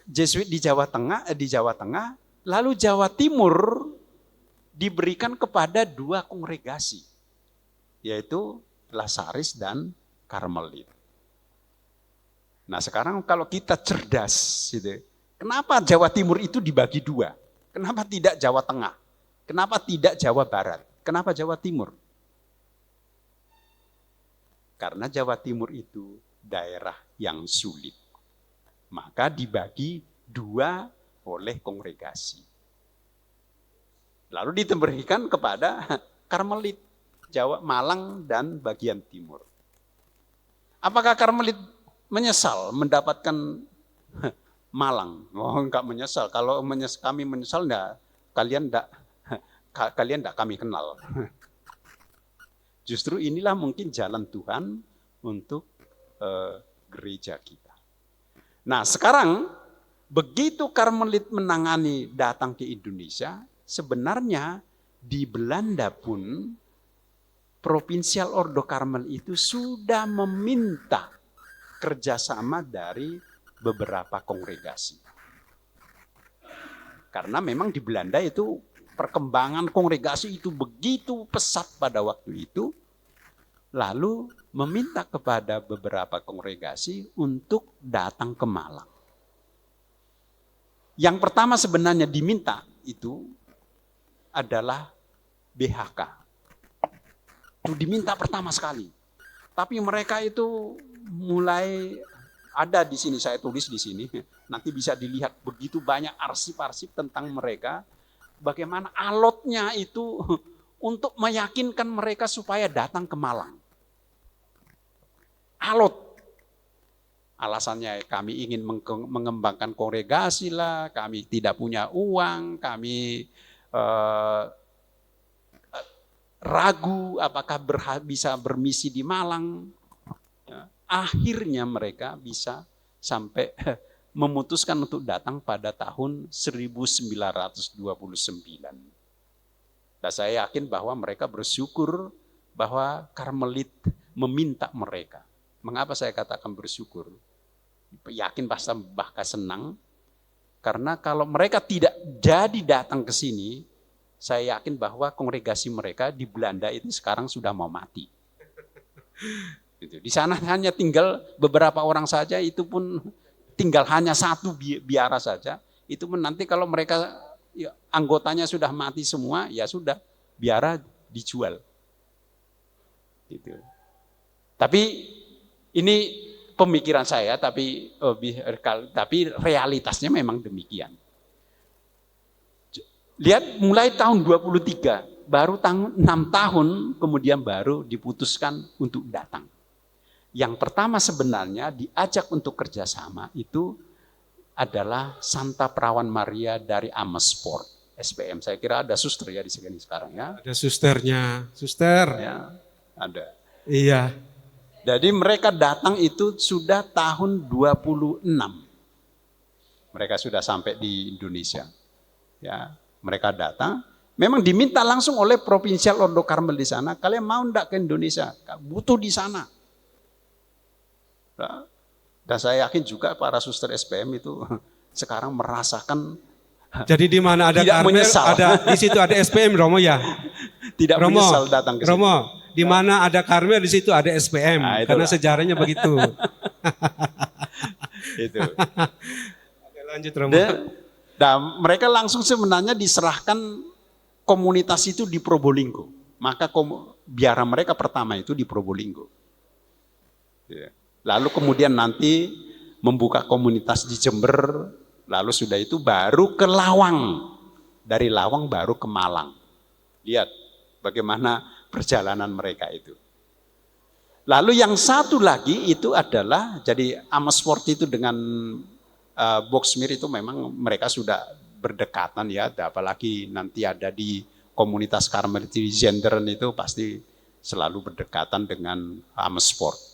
Jesuit di Jawa Tengah, lalu Jawa Timur diberikan kepada 2 kongregasi, yaitu Lasaris dan Karmelit. Nah, sekarang kalau kita cerdas, gitu, kenapa Jawa Timur itu dibagi 2? Kenapa tidak Jawa Tengah? Kenapa tidak Jawa Barat? Kenapa Jawa Timur? Karena Jawa Timur itu daerah yang sulit. Maka dibagi 2 oleh kongregasi. Lalu diberikan kepada Karmelit, Jawa, Malang dan bagian timur. Apakah Karmelit menyesal mendapatkan Malang? Oh, enggak menyesal. Kalau kami menyesal, enggak, kalian enggak kami kenal. Justru inilah mungkin jalan Tuhan untuk gereja kita. Nah, sekarang begitu Karmelit menangani datang ke Indonesia, sebenarnya di Belanda pun Provinsial Ordo Karmel itu sudah meminta kerjasama dari beberapa kongregasi. Karena memang di Belanda itu perkembangan kongregasi itu begitu pesat pada waktu itu, lalu meminta kepada beberapa kongregasi untuk datang ke Malang. Yang pertama sebenarnya diminta itu adalah BHK. Itu diminta pertama sekali. Tapi mereka itu mulai ada di sini, saya tulis di sini. Nanti bisa dilihat begitu banyak arsip-arsip tentang mereka. Bagaimana alotnya itu untuk meyakinkan mereka supaya datang ke Malang. Alot. Alasannya kami ingin mengembangkan kongregasi lah, kami tidak punya uang, kami ragu apakah bisa bermisi di Malang. Akhirnya mereka bisa sampai memutuskan untuk datang pada tahun 1929. Dan saya yakin bahwa mereka bersyukur bahwa Karmelit meminta mereka. Mengapa saya katakan bersyukur? Yakin bahkan senang. Karena kalau mereka tidak jadi datang ke sini, saya yakin bahwa kongregasi mereka di Belanda itu sekarang sudah mau mati. Di sana hanya tinggal beberapa orang saja, itu pun tinggal hanya 1 biara saja. Itu pun nanti kalau mereka anggotanya sudah mati semua, ya sudah, biara dijual. Gitu. Tapi ini pemikiran saya, tapi realitasnya memang demikian. Lihat mulai tahun 23, baru 6 tahun kemudian baru diputuskan untuk datang. Yang pertama sebenarnya diajak untuk kerjasama itu adalah Santa Perawan Maria dari Amersfoort, SPM. Saya kira ada suster ya di sini sekarang ya. Ada susternya, suster. Ya, ada. Iya. Jadi mereka datang itu sudah tahun 26. Mereka sudah sampai di Indonesia. Ya, mereka datang, Memang diminta langsung oleh Provinsial Ordo Karmel di sana, kalian mau enggak ke Indonesia? Butuh di sana. Nah, dan saya yakin juga para suster SPM itu sekarang merasakan Jadi di mana ada Tidak Karmel, menyesal. di situ ada SPM, Romo ya. tidak Romo, menyesal datang ke sini. Romo, di mana ada Karmel di situ ada SPM, Nah, itulah. karena sejarahnya begitu. Itu. Oke, lanjut Romo. Dan mereka langsung sebenarnya diserahkan komunitas itu di Probolinggo. Maka biara mereka pertama itu di Probolinggo. Ya. Lalu kemudian nanti membuka komunitas di Jember, lalu sudah itu baru ke Lawang. Dari Lawang baru ke Malang. Lihat bagaimana perjalanan mereka itu. Lalu yang satu lagi itu adalah, jadi Amersfoort itu dengan Boxmeer itu memang mereka sudah berdekatan ya, apalagi nanti ada di komunitas Karmel di Zenderen itu pasti selalu berdekatan dengan Amersfoort.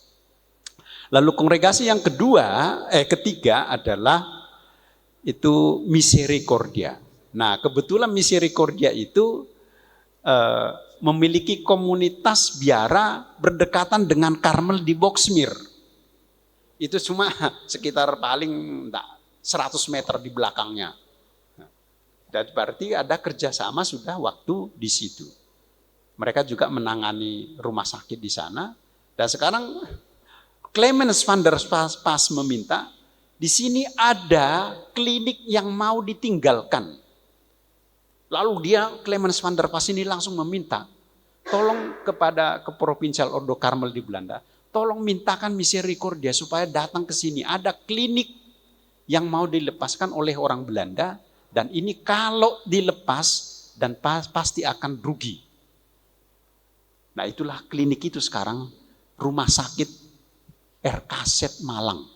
Lalu kongregasi yang ketiga adalah itu Misericordia. Nah, kebetulan Misericordia itu memiliki komunitas biara berdekatan dengan Karmel di Boxmeer. Itu cuma sekitar paling 100 meter di belakangnya. Dan berarti ada kerjasama sudah waktu di situ. Mereka juga menangani rumah sakit di sana. Dan sekarang Clemens van der Pas meminta, di sini ada klinik yang mau ditinggalkan. Lalu Clemens van der Pas ini langsung meminta, tolong ke Provinsial Ordo Karmel di Belanda, tolong mintakan Misericordia supaya datang ke sini. Ada klinik yang mau dilepaskan oleh orang Belanda, dan ini kalau dilepas dan pasti akan rugi. Nah, itulah klinik itu sekarang rumah sakit RKZ Malang.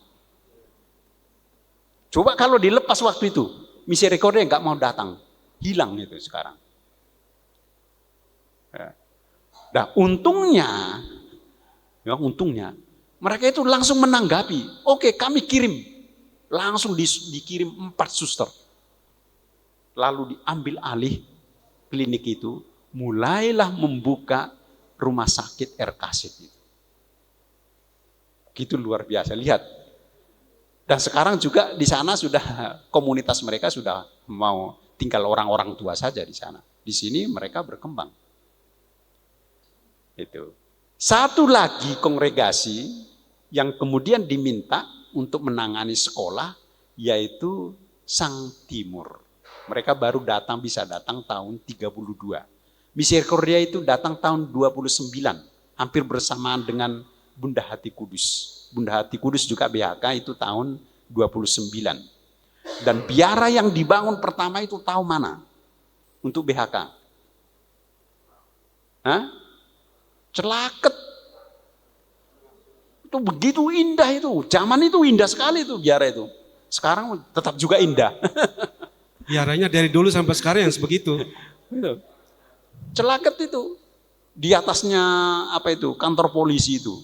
Coba kalau dilepas waktu itu, Misericordia nggak mau datang, hilang itu sekarang. Nah, untungnya mereka itu langsung menanggapi. Oke, kami kirim, langsung dikirim 4 suster. Lalu diambil alih klinik itu, mulailah membuka rumah sakit RKZ itu. Gitu luar biasa, lihat. Dan sekarang juga di sana sudah komunitas mereka sudah mau tinggal orang-orang tua saja di sana. Di sini mereka berkembang. Itu. Satu lagi kongregasi yang kemudian diminta untuk menangani sekolah yaitu Sang Timur. Mereka baru bisa datang tahun 32. Misericordia itu datang tahun 29, hampir bersamaan dengan Bunda Hati Kudus. Bunda Hati Kudus juga BHK itu tahun 29. Dan biara yang dibangun pertama itu tahu mana? Untuk BHK. Hah? Celaket. Itu begitu indah itu. Zaman itu indah sekali itu biara itu. Sekarang tetap juga indah. Biaranya dari dulu sampai sekarang yang sebegitu. Celaket itu. Di atasnya kantor polisi itu.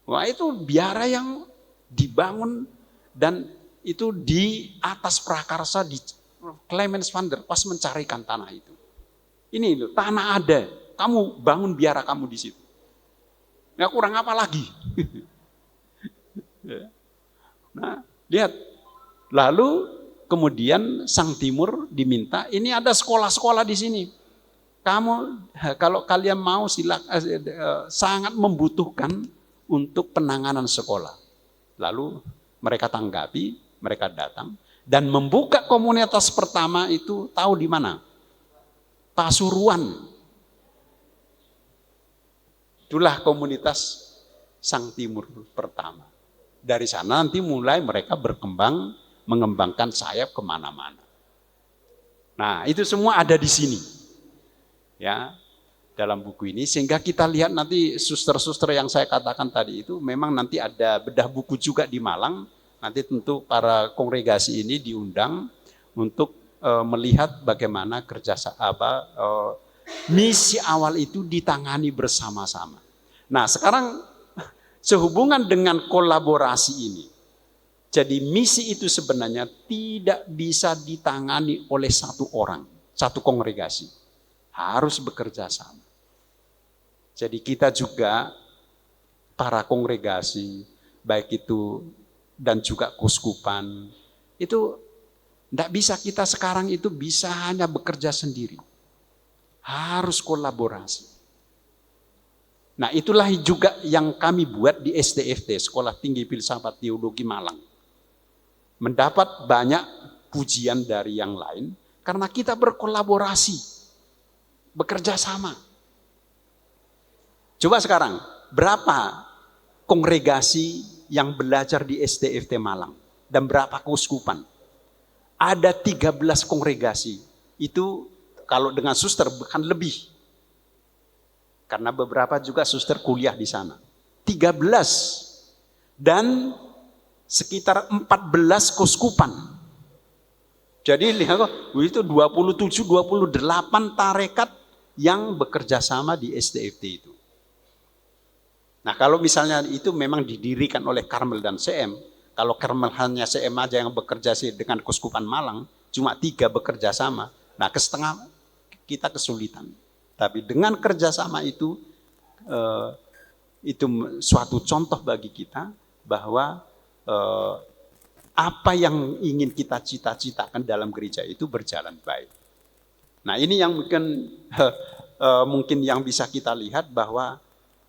Wah, itu biara yang dibangun dan itu di atas prakarsa di Clemens van der Pas mencarikan tanah itu. Ini loh, tanah ada. Kamu bangun biara kamu di situ. Ya kurang apa lagi? Nah, lihat. Lalu kemudian Sang Timur diminta, ini ada sekolah-sekolah di sini. Kalau kalian mau sangat membutuhkan untuk penanganan sekolah. Lalu mereka tanggapi, mereka datang dan membuka komunitas pertama itu tahu di mana? Pasuruan. Itulah komunitas Sang Timur pertama. Dari sana nanti mulai mereka berkembang, mengembangkan sayap kemana-mana. Nah, itu semua ada di sini. Ya, dalam buku ini, sehingga kita lihat nanti suster-suster yang saya katakan tadi itu memang nanti ada bedah buku juga di Malang. Nanti tentu para kongregasi ini diundang untuk melihat bagaimana misi awal itu ditangani bersama-sama. Nah, sekarang sehubungan dengan kolaborasi ini, jadi misi itu sebenarnya tidak bisa ditangani oleh satu orang, satu kongregasi. harus bekerja sama. Jadi kita juga para kongregasi, baik itu dan juga kuskupan, itu tidak bisa kita sekarang itu bisa hanya bekerja sendiri. Harus kolaborasi. Nah itulah juga yang kami buat di STFT, Sekolah Tinggi Filsafat Teologi Malang. Mendapat banyak pujian dari yang lain karena kita berkolaborasi, bekerja sama. Coba sekarang, berapa kongregasi yang belajar di STFT Malang dan berapa keuskupan? Ada 13 kongregasi. Itu kalau dengan suster bukan lebih. Karena beberapa juga suster kuliah di sana. 13 dan sekitar 14 keuskupan. Jadi lihat itu 27 28 tarekat yang bekerja sama di STFT itu. Nah, kalau misalnya itu memang didirikan oleh Karmel dan CM, kalau Karmel hanya CM aja yang bekerja dengan Keuskupan Malang, cuma 3 bekerja sama. Nah, kesetengah kita kesulitan. Tapi dengan kerjasama itu suatu contoh bagi kita bahwa apa yang ingin kita cita-citakan dalam gereja itu berjalan baik. Nah ini yang mungkin yang bisa kita lihat bahwa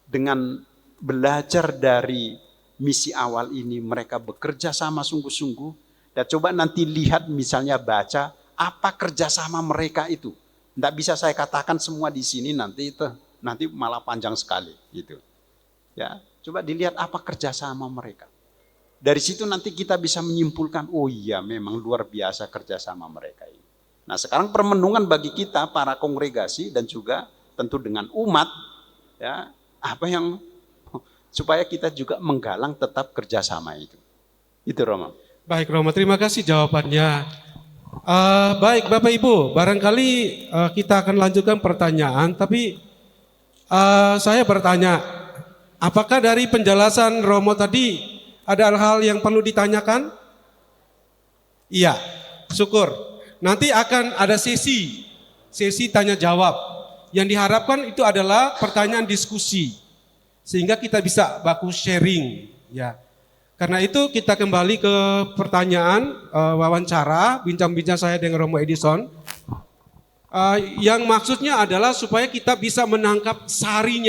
dengan belajar dari misi awal ini mereka bekerja sama sungguh-sungguh. Dan coba nanti lihat misalnya baca apa kerjasama mereka itu. Tidak bisa saya katakan semua di sini nanti malah panjang sekali gitu. Ya, coba dilihat apa kerjasama mereka. Dari situ nanti kita bisa menyimpulkan, oh iya memang luar biasa kerjasama mereka ini. Nah sekarang permenungan bagi kita para kongregasi dan juga tentu dengan umat, ya apa yang supaya kita juga menggalang tetap kerjasama itu. Itu Romo. Baik Romo, terima kasih jawabannya. Baik Bapak Ibu, barangkali kita akan lanjutkan pertanyaan, tapi saya bertanya, apakah dari penjelasan Romo tadi ada hal-hal yang perlu ditanyakan? Iya, syukur. Nanti akan ada sesi tanya jawab. Yang diharapkan itu adalah pertanyaan diskusi, sehingga kita bisa baku sharing. Ya. Karena itu kita kembali ke pertanyaan wawancara, bincang-bincang saya dengan Romo Edison. Yang maksudnya adalah supaya kita bisa menangkap sari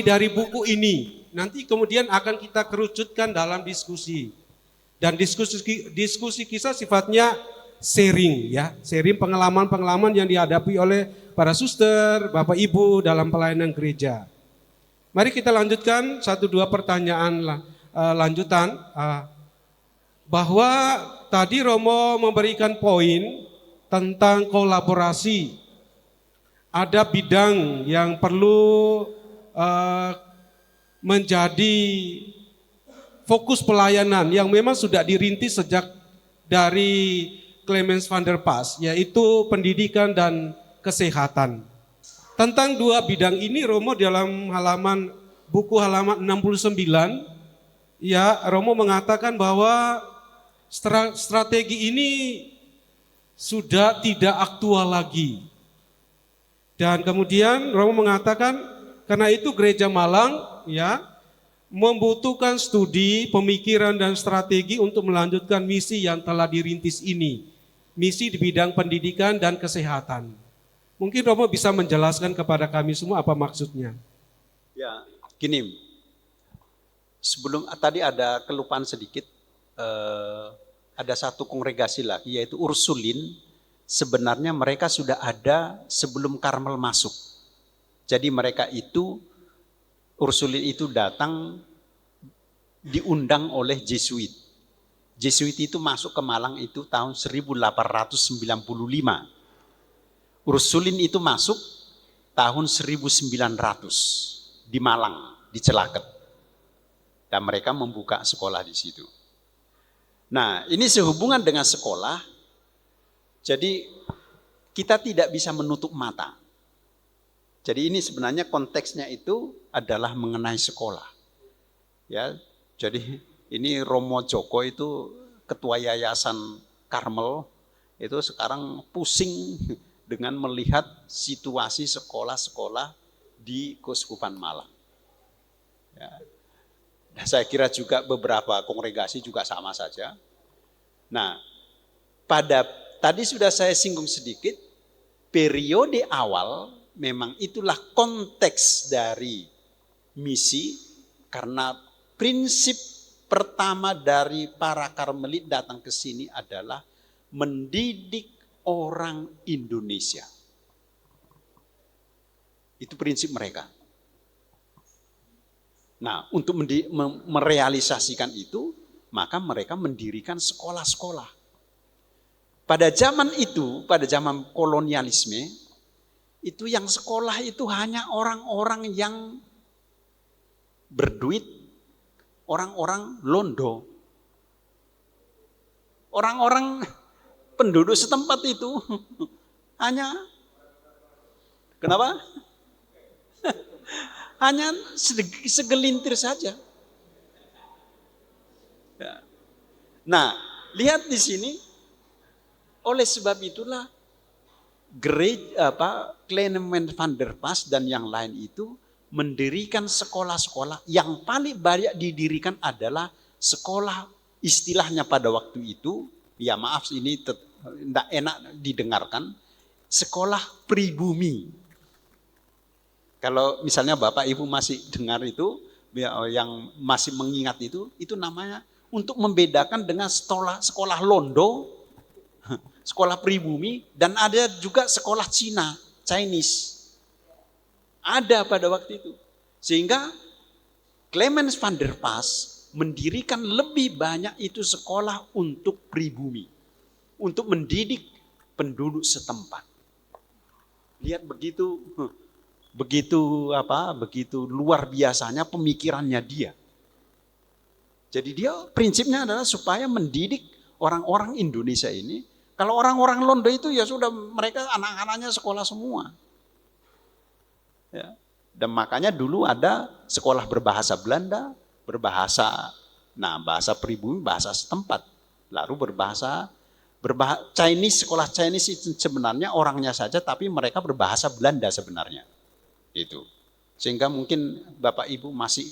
dari buku ini. Nanti kemudian akan kita kerucutkan dalam diskusi. Dan diskusi kita sifatnya sharing ya, sharing pengalaman-pengalaman yang dihadapi oleh para suster, Bapak Ibu dalam pelayanan gereja. Mari kita lanjutkan 1-2 pertanyaan lanjutan. Bahwa tadi Romo memberikan poin tentang kolaborasi. Ada bidang yang perlu menjadi fokus pelayanan yang memang sudah dirintis sejak dari Clemens van der Pas, yaitu pendidikan dan kesehatan. Tentang 2 bidang ini Romo dalam buku halaman 69, ya Romo mengatakan bahwa strategi ini sudah tidak aktual lagi. Dan kemudian Romo mengatakan karena itu Gereja Malang ya membutuhkan studi, pemikiran dan strategi untuk melanjutkan misi yang telah dirintis ini. Misi di bidang pendidikan dan kesehatan. Mungkin Romo bisa menjelaskan kepada kami semua apa maksudnya. Ya, gini. Sebelum tadi ada kelupaan sedikit, ada satu kongregasi lagi yaitu Ursulin. Sebenarnya mereka sudah ada sebelum Karmel masuk. Jadi mereka itu, Ursulin itu datang diundang oleh Jesuit. Jesuit itu masuk ke Malang itu tahun 1895. Ursulin itu masuk tahun 1900 di Malang, di Celaket. Dan mereka membuka sekolah di situ. Nah, ini sehubungan dengan sekolah, jadi kita tidak bisa menutup mata. Jadi ini sebenarnya konteksnya itu adalah mengenai sekolah. Ya, jadi ini Romo Joko itu ketua yayasan Karmel itu sekarang pusing dengan melihat situasi sekolah-sekolah di Keuskupan Malang. Ya. Nah, saya kira juga beberapa kongregasi juga sama saja. Nah, tadi sudah saya singgung sedikit, periode awal memang itulah konteks dari misi, karena prinsip pertama dari para Karmelit datang ke sini adalah mendidik orang Indonesia. Itu prinsip mereka. Nah, untuk merealisasikan itu, maka mereka mendirikan sekolah-sekolah. Pada zaman itu, pada zaman kolonialisme, itu yang sekolah itu hanya orang-orang yang berduit, orang-orang londo. Orang-orang penduduk setempat itu hanya, kenapa? Hanya segelintir saja. Nah, lihat di sini, oleh sebab itulah Clement van der Pas dan yang lain itu mendirikan sekolah-sekolah. Yang paling banyak didirikan adalah sekolah, istilahnya pada waktu itu, ya maaf ini tidak enak didengarkan, sekolah pribumi. Kalau misalnya Bapak Ibu masih dengar itu, yang masih mengingat itu namanya untuk membedakan dengan sekolah londo, sekolah pribumi, dan ada juga sekolah Chinese. Ada pada waktu itu. Sehingga Clement van der Pas mendirikan lebih banyak itu sekolah untuk pribumi. Untuk mendidik penduduk setempat. Lihat begitu luar biasanya pemikirannya dia. Jadi dia prinsipnya adalah supaya mendidik orang-orang Indonesia ini. Kalau orang-orang londo itu ya sudah, mereka anak-anaknya sekolah semua. Ya. Dan makanya dulu ada sekolah berbahasa Belanda, bahasa pribumi, bahasa setempat. Lalu berbahasa Chinese, sekolah Chinese itu sebenarnya orangnya saja, tapi mereka berbahasa Belanda sebenarnya. Itu. Sehingga mungkin Bapak Ibu masih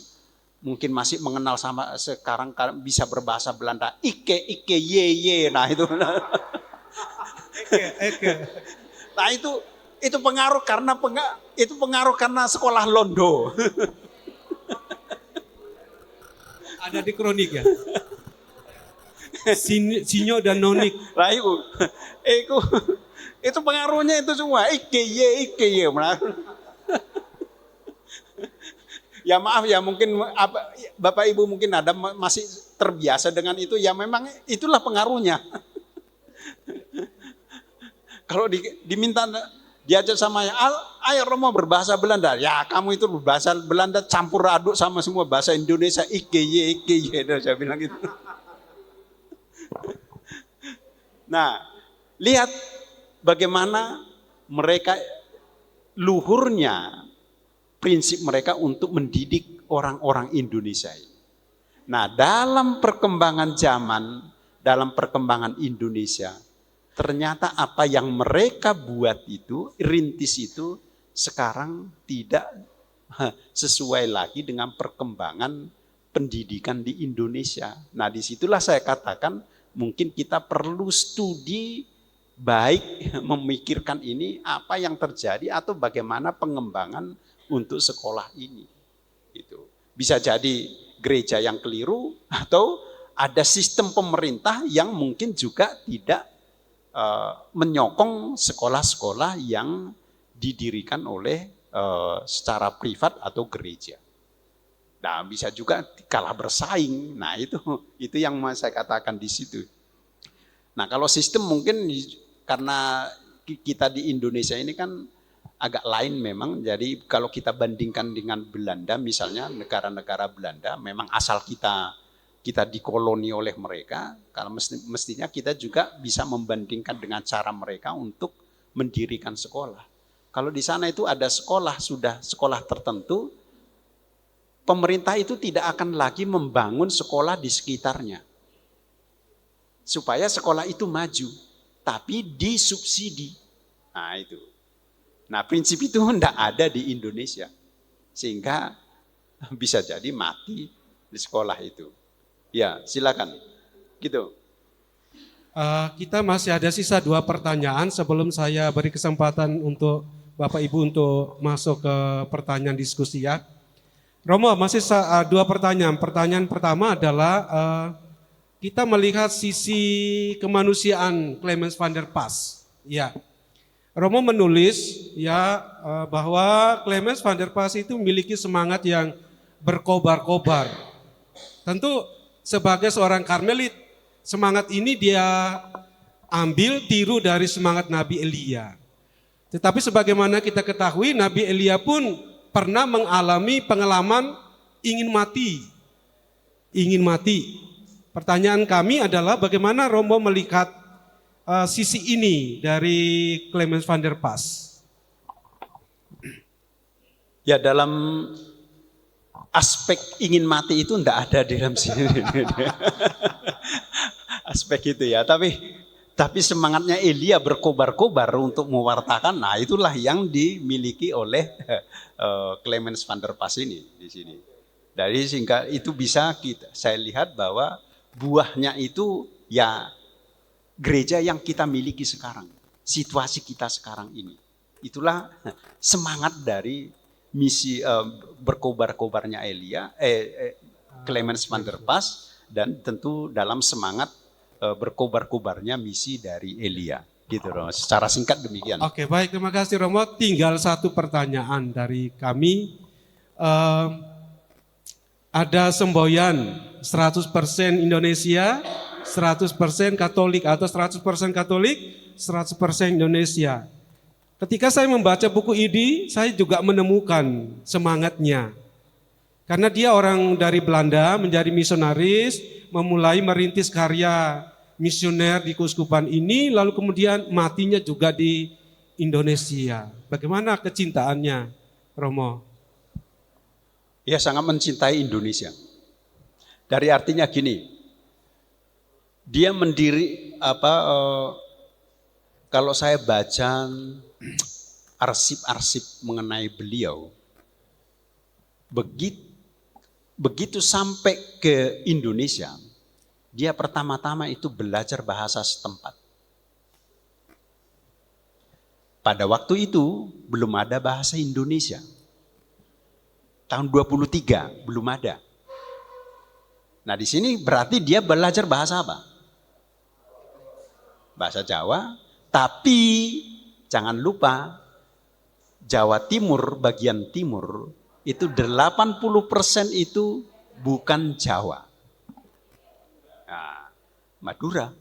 mengenal sama sekarang bisa berbahasa Belanda. Ike, ye. Nah itu. Nah itu pengaruh karena sekolah londo. Ada di kronik ya. Sinyo dan Nonik. Nah itu pengaruhnya itu semua. Ike ye. Ya maaf ya, mungkin Bapak Ibu mungkin ada masih terbiasa dengan itu, ya memang itulah pengaruhnya. Kalau diminta diajak sama ayo Romo berbahasa Belanda, ya kamu itu berbahasa Belanda campur aduk sama semua bahasa Indonesia, ike ye, saya bilang gitu. Nah, lihat bagaimana mereka luhurnya prinsip mereka untuk mendidik orang-orang Indonesia ini. Nah, dalam perkembangan zaman, dalam perkembangan Indonesia, ternyata apa yang mereka buat itu, rintis itu, sekarang tidak sesuai lagi dengan perkembangan pendidikan di Indonesia. Nah, disitulah saya katakan mungkin kita perlu studi baik memikirkan ini apa yang terjadi atau bagaimana pengembangan untuk sekolah ini. Itu bisa jadi gereja yang keliru atau ada sistem pemerintah yang mungkin juga tidak menyokong sekolah-sekolah yang didirikan oleh secara privat atau gereja. Nah, bisa juga kalah bersaing. Nah, itu yang mau saya katakan di situ. Nah, kalau sistem mungkin karena kita di Indonesia ini kan agak lain memang. Jadi kalau kita bandingkan dengan Belanda, misalnya negara-negara Belanda, memang asal kita dikoloni oleh mereka, kalau mestinya kita juga bisa membandingkan dengan cara mereka untuk mendirikan sekolah. Kalau di sana itu ada sekolah tertentu, pemerintah itu tidak akan lagi membangun sekolah di sekitarnya. Supaya sekolah itu maju, tapi disubsidi. Nah itu. Nah prinsip itu tidak ada di Indonesia. Sehingga bisa jadi mati di sekolah itu. Ya silakan. Gitu. Kita masih ada sisa 2 pertanyaan sebelum saya beri kesempatan untuk Bapak Ibu untuk masuk ke pertanyaan diskusi ya. Romo, masih 2 pertanyaan. Pertanyaan pertama adalah kita melihat sisi kemanusiaan Clemens van der Pas. Ya, Romo menulis ya bahwa Clemens van der Pas itu memiliki semangat yang berkobar-kobar. Tentu sebagai seorang Karmelit, semangat ini dia ambil tiru dari semangat Nabi Elia. Tetapi sebagaimana kita ketahui, Nabi Elia pun pernah mengalami pengalaman ingin mati. Ingin mati. Pertanyaan kami adalah bagaimana Romo melihat sisi ini dari Clemens van der Pas? Ya dalam aspek ingin mati itu tidak ada di dalam sini. Aspek itu ya, tapi semangatnya Elia berkobar-kobar untuk mewartakan, nah itulah yang dimiliki oleh Clemens van der Pas ini di sini. Dari sehingga itu bisa saya lihat bahwa buahnya itu ya gereja yang kita miliki sekarang, situasi kita sekarang ini. Itulah semangat dari misi berkobar-kobarnya Clemens van der Pas, dan tentu dalam semangat berkobar-kobarnya misi dari Elia. Gitu Romo, secara singkat demikian. Oke, baik, terima kasih Romo. Tinggal 1 pertanyaan dari kami. Ada semboyan 100% Indonesia, 100% Katolik, atau 100% Katolik, 100% Indonesia. Ketika saya membaca buku ini, saya juga menemukan semangatnya. Karena dia orang dari Belanda, menjadi misionaris, memulai merintis karya misioner di keuskupan ini, lalu kemudian matinya juga di Indonesia. Bagaimana kecintaannya, Romo? Ya sangat mencintai Indonesia. Dari artinya gini, dia mendiri kalau saya baca arsip-arsip mengenai beliau, begitu sampai ke Indonesia, dia pertama-tama itu belajar bahasa setempat. Pada waktu itu belum ada bahasa Indonesia. Tahun 23 belum ada. Nah di sini berarti dia belajar bahasa apa? Bahasa Jawa, tapi jangan lupa Jawa Timur, bagian timur, itu 80% itu bukan Jawa. Nah, Madura.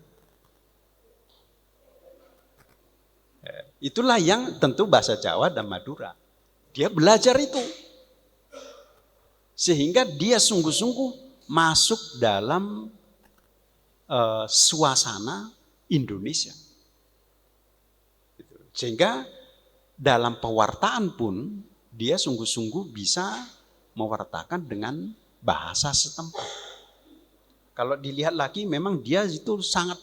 Itulah yang tentu bahasa Jawa dan Madura. Dia belajar itu. Sehingga dia sungguh-sungguh masuk dalam suasana Indonesia. Sehingga dalam pewartaan pun dia sungguh-sungguh bisa mewartakan dengan bahasa setempat. Kalau dilihat lagi memang dia itu sangat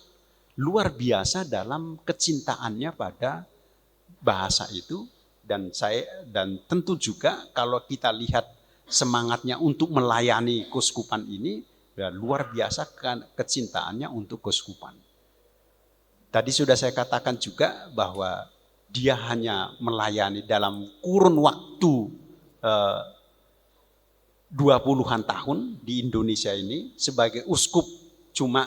luar biasa dalam kecintaannya pada bahasa itu, dan tentu juga kalau kita lihat semangatnya untuk melayani keuskupan ini, ya luar biasa kecintaannya untuk keuskupan. Tadi sudah saya katakan juga bahwa dia hanya melayani dalam kurun waktu 20-an tahun di Indonesia ini sebagai uskup cuma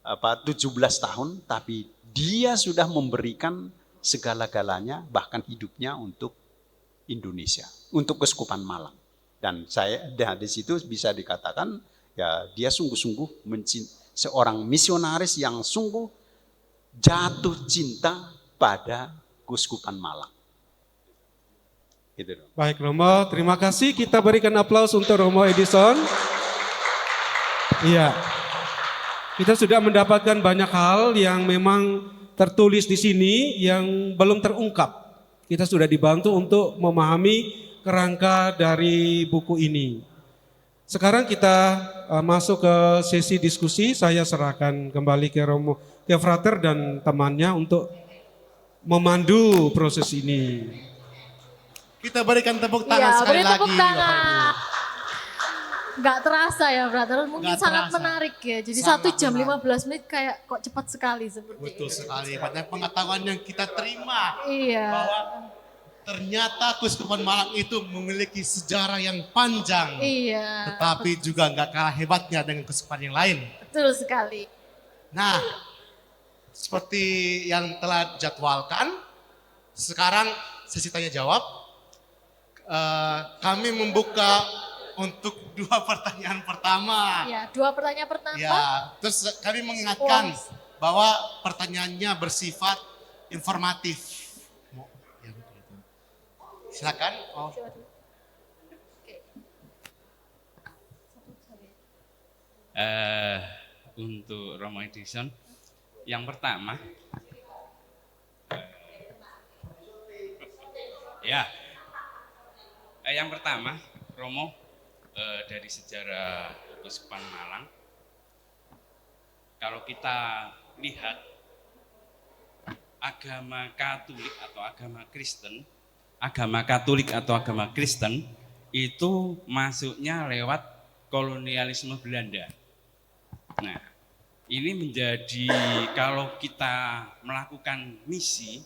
17 tahun, tapi dia sudah memberikan segala-galanya, bahkan hidupnya untuk Indonesia, untuk Keuskupan Malang. Dan di situ bisa dikatakan ya dia sungguh-sungguh seorang misionaris yang sungguh jatuh cinta pada Keuskupan Malang. Gitu. Baik Romo, terima kasih. Kita berikan aplaus untuk Romo Edison. Iya, kita sudah mendapatkan banyak hal yang memang tertulis di sini yang belum terungkap. Kita sudah dibantu untuk memahami kerangka dari buku ini. Sekarang kita masuk ke sesi diskusi. Saya serahkan kembali ke Romo, ke Frater dan temannya untuk memandu proses ini. Kita berikan tepuk tangan Iya, sekali beri lagi. tepuk Bapak tangan. Ibu. Nggak terasa ya, brother. Mungkin Nggak sangat terasa. menarik ya. Jadi Sangat 1 jam menarik. 15 menit kayak kok cepat sekali seperti Betul ini. sekali. Banyak pengetahuan yang kita terima. Iya. Bahwa ternyata Keuskupan Malang itu memiliki sejarah yang panjang. Iya. Tetapi juga nggak kalah hebatnya dengan keuskupan yang lain. Betul sekali. Nah, seperti yang telah dijadwalkan, sekarang sesi tanya jawab. Kami membuka untuk 2 pertanyaan pertama. Ya, 2 pertanyaan pertama. Ya, terus kami mengingatkan bahwa pertanyaannya bersifat informatif. Ya, betul. Silakan. Oh. Untuk Romo Edison, yang pertama, yang pertama, Romo, dari sejarah Keuskupan Malang, kalau kita lihat agama Katolik atau agama Kristen itu masuknya lewat kolonialisme Belanda. Nah, ini menjadi kalau kita melakukan misi,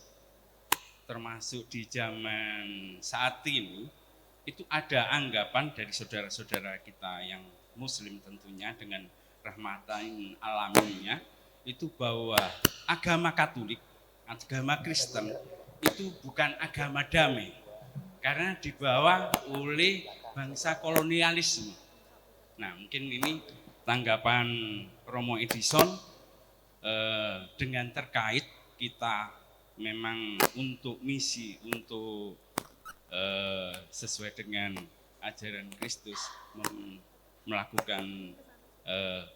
termasuk di zaman saat ini, itu ada anggapan dari saudara-saudara kita yang Muslim tentunya dengan rahmatan alaminya, itu bahwa agama Katolik, agama Kristen itu bukan agama damai, karena dibawa oleh bangsa kolonialisme. Nah, mungkin ini tanggapan Romo Edison dengan terkait kita memang untuk misi, untuk sesuai dengan ajaran Kristus melakukan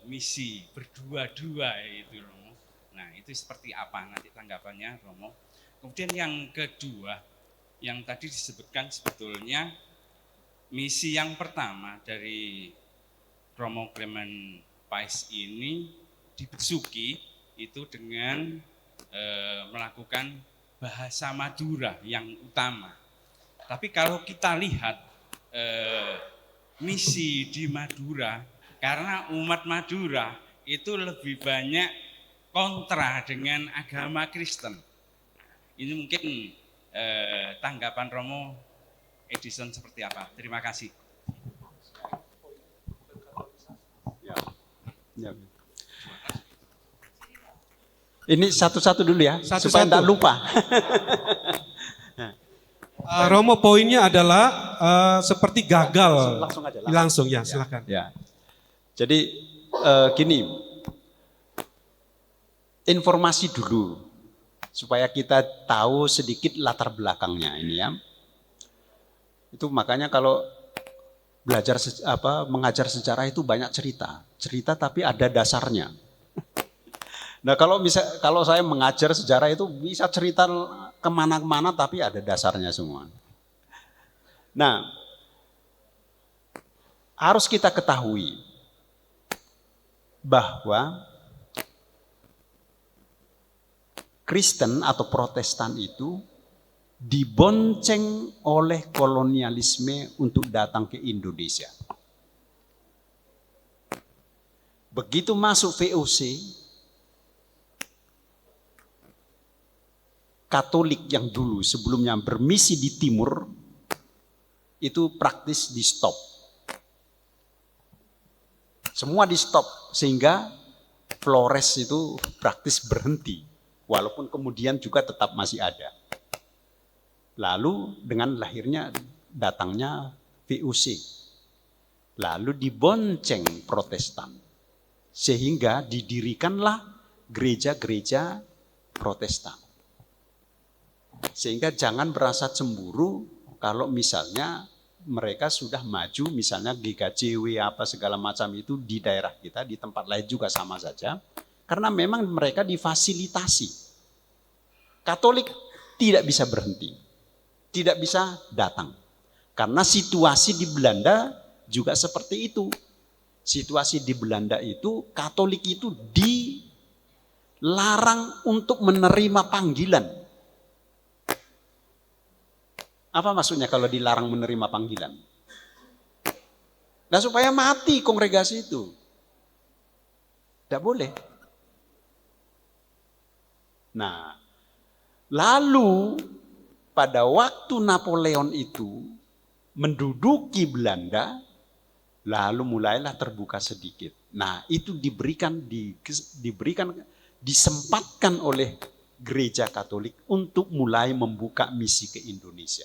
misi berdua-dua itu Romo. Nah, itu seperti apa nanti tanggapannya Romo. Kemudian yang kedua, yang tadi disebutkan sebetulnya misi yang pertama dari Romo Clement Pais ini di Besuki itu dengan melakukan bahasa Madura yang utama. Tapi kalau kita lihat misi di Madura, karena umat Madura itu lebih banyak kontra dengan agama Kristen. Ini mungkin tanggapan Romo Edison seperti apa? Terima kasih. Ya. Ini satu-satu dulu ya, Satu-satu. supaya tidak lupa. Romo, poinnya adalah seperti gagal. Langsung aja. Langsung ya, silakan. Ya. Jadi gini, informasi dulu supaya kita tahu sedikit latar belakangnya ini ya. Itu makanya kalau belajar mengajar sejarah itu banyak cerita tapi ada dasarnya. Nah, kalau saya mengajar sejarah itu bisa cerita kemana-mana tapi ada dasarnya semua. Nah, harus kita ketahui bahwa Kristen atau Protestan itu dibonceng oleh kolonialisme untuk datang ke Indonesia. Begitu masuk VOC, Katolik yang dulu sebelumnya bermisi di timur itu praktis di stop. Semua di stop sehingga Flores itu praktis berhenti walaupun kemudian juga tetap masih ada. Lalu dengan lahirnya datangnya VOC. Lalu dibonceng Protestan sehingga didirikanlah gereja-gereja Protestan. Sehingga jangan merasa cemburu kalau misalnya mereka sudah maju, misalnya GKJW apa segala macam itu di daerah kita, di tempat lain juga sama saja. Karena memang mereka difasilitasi. Katolik tidak bisa berhenti, tidak bisa datang. Karena situasi di Belanda juga seperti itu. Situasi di Belanda itu, Katolik itu dilarang untuk menerima panggilan Apa maksudnya kalau dilarang menerima panggilan? Nah, supaya mati kongregasi itu. Tidak boleh. Nah, lalu pada waktu Napoleon itu menduduki Belanda, lalu mulailah terbuka sedikit. Nah, itu disempatkan oleh gereja Katolik untuk mulai membuka misi ke Indonesia.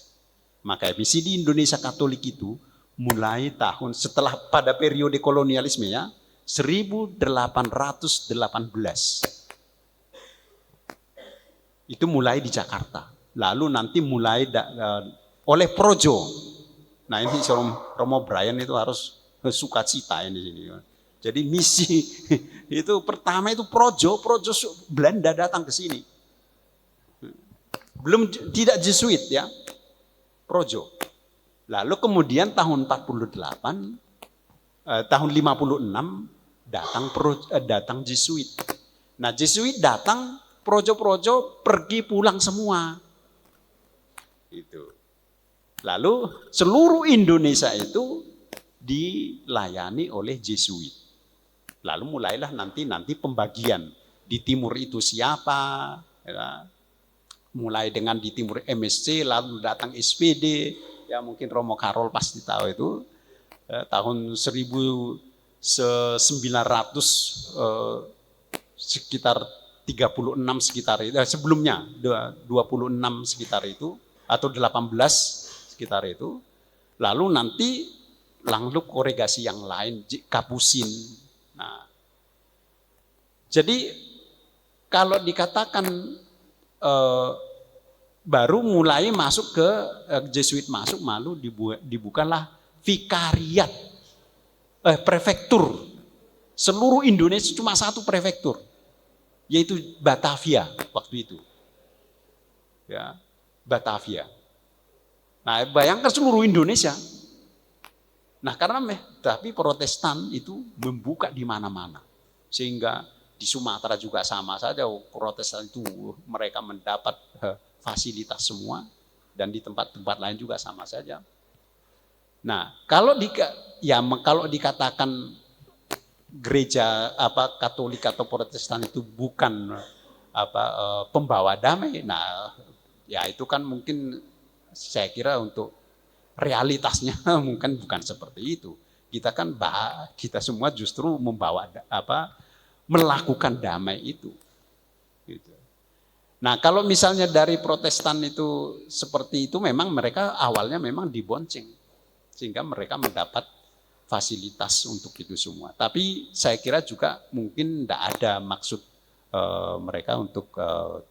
Maka misi di Indonesia Katolik itu mulai tahun setelah pada periode kolonialisme ya, 1818. Itu mulai di Jakarta. Lalu nanti mulai oleh Projo. Nah, ini Romo Brian itu harus sukacita ini di sini. Jadi misi itu pertama itu Projo Belanda datang ke sini. Belum tidak Jesuit ya. Projo. Lalu kemudian tahun 48 tahun 56 datang Jesuit. Nah, Jesuit datang, Projo-projo pergi pulang semua. Itu. Lalu seluruh Indonesia itu dilayani oleh Jesuit. Lalu mulailah nanti pembagian di timur itu siapa, ya. Mulai dengan di timur MSC, lalu datang SPD, ya mungkin Romo Karol pasti tahu itu, tahun 1900 sekitar 36 sekitar itu, sebelumnya 26 sekitar itu, atau 18 sekitar itu, lalu nanti langsung kongregasi yang lain, Kapusin. Nah, jadi kalau dikatakan baru mulai masuk ke Jesuit masuk, malu dibukalah vikariat, prefektur. Seluruh Indonesia cuma satu prefektur, yaitu Batavia waktu itu. Ya, Batavia. Nah, bayangkan seluruh Indonesia. Nah, karena tapi Protestan itu membuka di mana-mana. Sehingga di Sumatera juga sama saja, Protestan itu mereka mendapat fasilitas semua, dan di tempat-tempat lain juga sama saja. Nah, kalau dikatakan gereja Katolik atau Protestan itu bukan pembawa damai, nah ya itu kan mungkin saya kira untuk realitasnya mungkin bukan seperti itu. Kita semua justru melakukan damai itu. Gitu. Nah, kalau misalnya dari Protestan itu seperti itu, memang mereka awalnya memang dibonceng, sehingga mereka mendapat fasilitas untuk itu semua. Tapi saya kira juga mungkin tidak ada maksud mereka untuk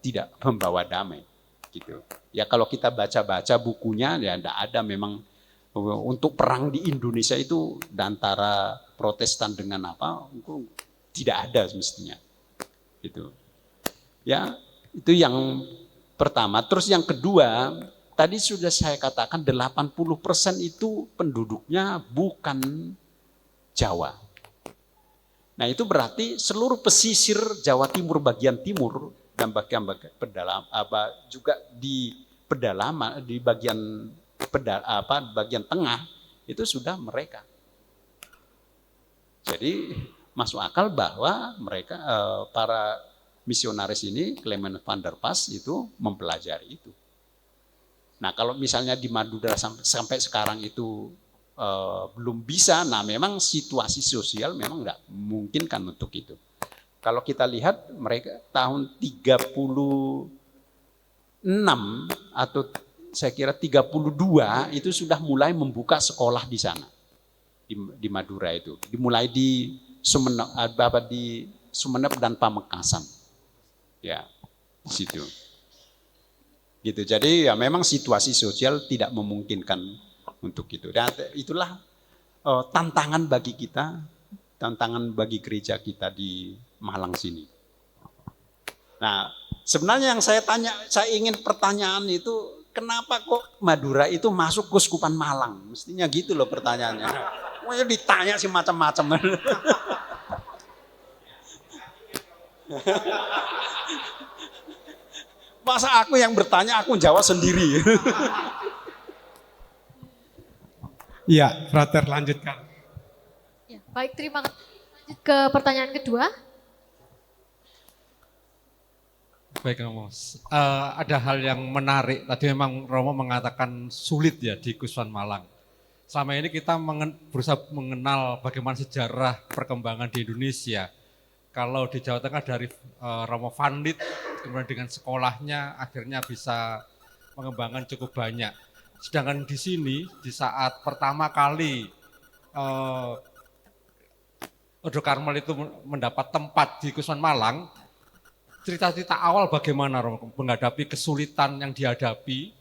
tidak membawa damai. Gitu. Ya kalau kita baca-baca bukunya, ya tidak ada memang untuk perang di Indonesia itu antara Protestan dengan tidak ada semestinya. Gitu. Ya, itu yang pertama. Terus yang kedua, tadi sudah saya katakan 80% itu penduduknya bukan Jawa. Nah, itu berarti seluruh pesisir Jawa Timur bagian timur dan bagian juga di pedalaman, di bagian tengah itu sudah mereka. Jadi masuk akal bahwa mereka para misionaris ini, Clement van der Pas itu mempelajari itu. Nah, kalau misalnya di Madura sampai sekarang itu belum bisa, nah memang situasi sosial memang nggak memungkinkan untuk itu. Kalau kita lihat mereka tahun 36 atau saya kira 32 itu sudah mulai membuka sekolah di sana, di Madura itu. Dimulai di Sumeneb dan Pamekasan. Ya, di situ. Gitu. Jadi ya memang situasi sosial tidak memungkinkan untuk itu. Dan itulah tantangan bagi kita, tantangan bagi gereja kita di Malang sini. Nah, sebenarnya yang saya ingin pertanyaan itu, kenapa kok Madura itu masuk Keuskupan Malang? Mestinya gitu loh pertanyaannya. Wah, ditanya sih macam-macam. Masa aku yang bertanya, aku jawab sendiri. Iya, Frater lanjutkan. Ya, baik, terima kasih. Lanjut ke pertanyaan kedua. Baik Romo, ada hal yang menarik, tadi memang Romo mengatakan sulit ya di Kuswan Malang. Selama ini kita berusaha mengenal bagaimana sejarah perkembangan di Indonesia. Kalau di Jawa Tengah dari Romo Vandit, kemudian dengan sekolahnya akhirnya bisa mengembangkan cukup banyak. Sedangkan di sini, di saat pertama kali Ordo Karmel itu mendapat tempat di Kuswan Malang, cerita-cerita awal bagaimana Romo menghadapi kesulitan yang dihadapi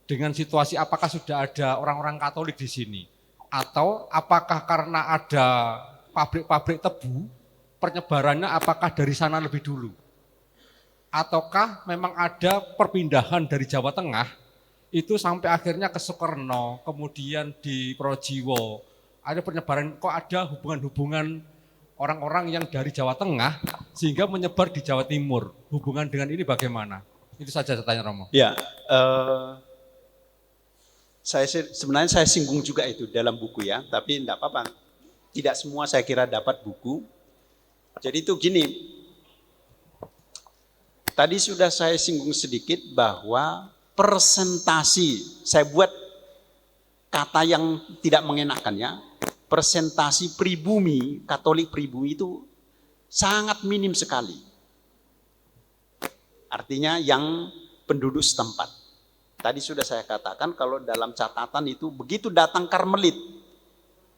dengan situasi apakah sudah ada orang-orang Katolik di sini atau apakah karena ada pabrik-pabrik tebu penyebarannya apakah dari sana lebih dulu ataukah memang ada perpindahan dari Jawa Tengah itu sampai akhirnya ke Sukerno kemudian di Projiwo ada penyebaran kok ada hubungan-hubungan orang-orang yang dari Jawa Tengah sehingga menyebar di Jawa Timur. Hubungan dengan ini bagaimana? Itu saja saya tanya Romo. Ya, sebenarnya saya singgung juga itu dalam buku ya, tapi enggak apa-apa. Tidak semua saya kira dapat buku. Jadi itu gini, tadi sudah saya singgung sedikit bahwa persentasi, saya buat kata yang tidak mengenakan ya, persentasi pribumi, Katolik pribumi itu sangat minim sekali. Artinya yang penduduk setempat. Tadi sudah saya katakan kalau dalam catatan itu begitu datang Karmelit,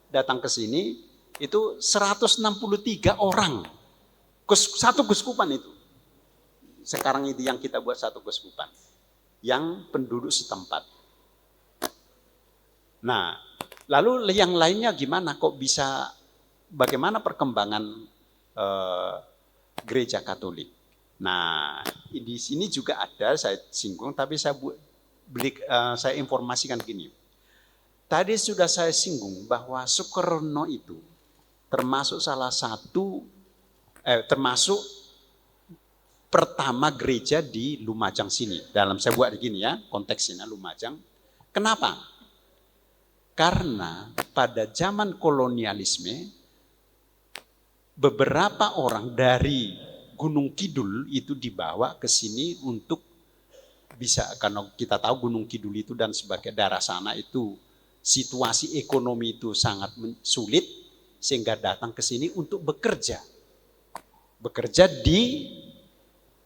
datang ke sini, itu 163 orang. Satu keuskupan itu. Sekarang itu yang kita buat satu keuskupan. Yang penduduk setempat. Nah, lalu yang lainnya gimana? Kok bisa, bagaimana perkembangan gereja Katolik? Nah, di sini juga ada, saya singgung, tapi saya informasikan gini. Tadi sudah saya singgung bahwa Sukerno itu termasuk salah satu, termasuk pertama gereja di Lumajang sini. Dalam saya buat begini ya, konteksnya Lumajang. Kenapa? Karena pada zaman kolonialisme, beberapa orang dari Gunung Kidul itu dibawa ke sini untuk bisa, karena kita tahu Gunung Kidul itu dan sebagai daerah sana itu situasi ekonomi itu sangat sulit, sehingga datang ke sini untuk bekerja. Bekerja di,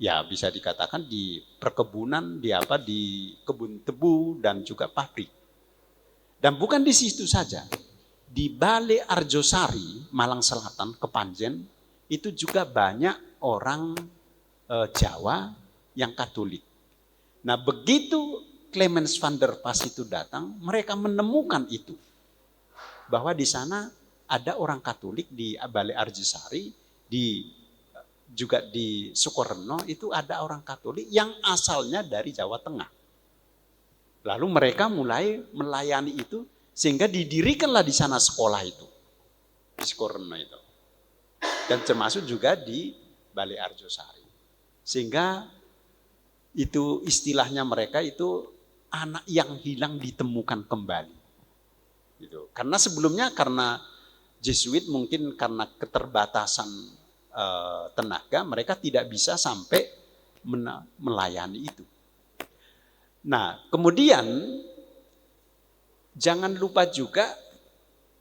ya bisa dikatakan di perkebunan, di kebun tebu dan juga pabrik. Dan bukan di situ saja, di Balai Arjosari, Malang Selatan, Kepanjen, itu juga banyak orang Jawa yang Katolik. Nah begitu Clemens van der Pas itu datang, mereka menemukan itu. Bahwa di sana ada orang Katolik di Balai Arjosari, juga di Sukorno itu ada orang Katolik yang asalnya dari Jawa Tengah. Lalu mereka mulai melayani itu sehingga didirikanlah di sana sekolah itu. Di Sukorno itu. Dan termasuk juga di Balai Arjosari. Sehingga itu istilahnya mereka itu anak yang hilang ditemukan kembali. Gitu. Karena sebelumnya karena Jesuit mungkin karena keterbatasan tenaga mereka tidak bisa sampai melayani itu. Nah, kemudian jangan lupa juga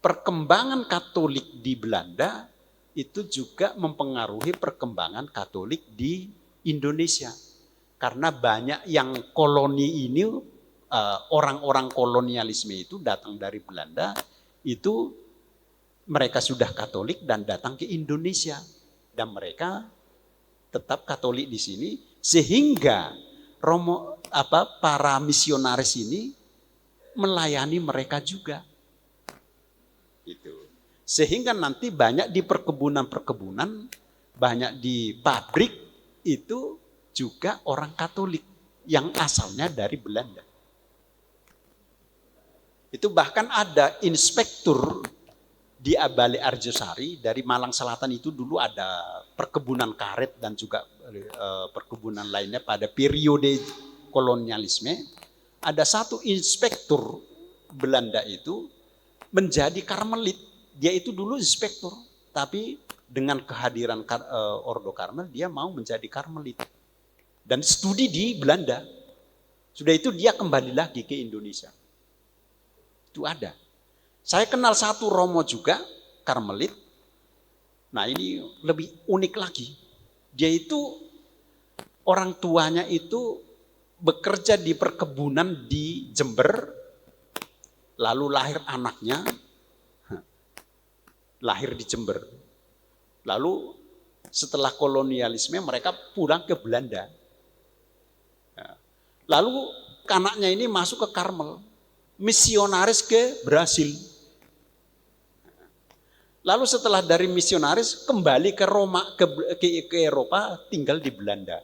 perkembangan Katolik di Belanda itu juga mempengaruhi perkembangan Katolik di Indonesia. Karena banyak yang koloni ini, orang-orang kolonialisme itu datang dari Belanda, itu mereka sudah Katolik dan datang ke Indonesia. Dan mereka tetap Katolik di sini, sehingga para misionaris ini melayani mereka juga. Gitu. Sehingga nanti banyak di perkebunan-perkebunan, banyak di pabrik itu juga orang Katolik yang asalnya dari Belanda. Itu bahkan ada inspektur di Balai Arjosari dari Malang Selatan itu dulu ada perkebunan karet dan juga perkebunan lainnya pada periode kolonialisme. Ada satu inspektur Belanda itu menjadi Karmelit. Dia itu dulu inspektur, tapi dengan kehadiran Ordo Karmel dia mau menjadi Karmelit. Dan studi di Belanda. Sudah itu dia kembali lagi ke Indonesia. Itu ada. Saya kenal satu Romo juga, Karmelit. Nah ini lebih unik lagi. Dia itu orang tuanya itu bekerja di perkebunan di Jember, lalu lahir anaknya, lahir di Jember. Lalu setelah kolonialisme mereka pulang ke Belanda. Lalu anaknya ini masuk ke Karmel, misionaris ke Brasil. Lalu setelah dari misionaris kembali ke Roma, ke Eropa, tinggal di Belanda.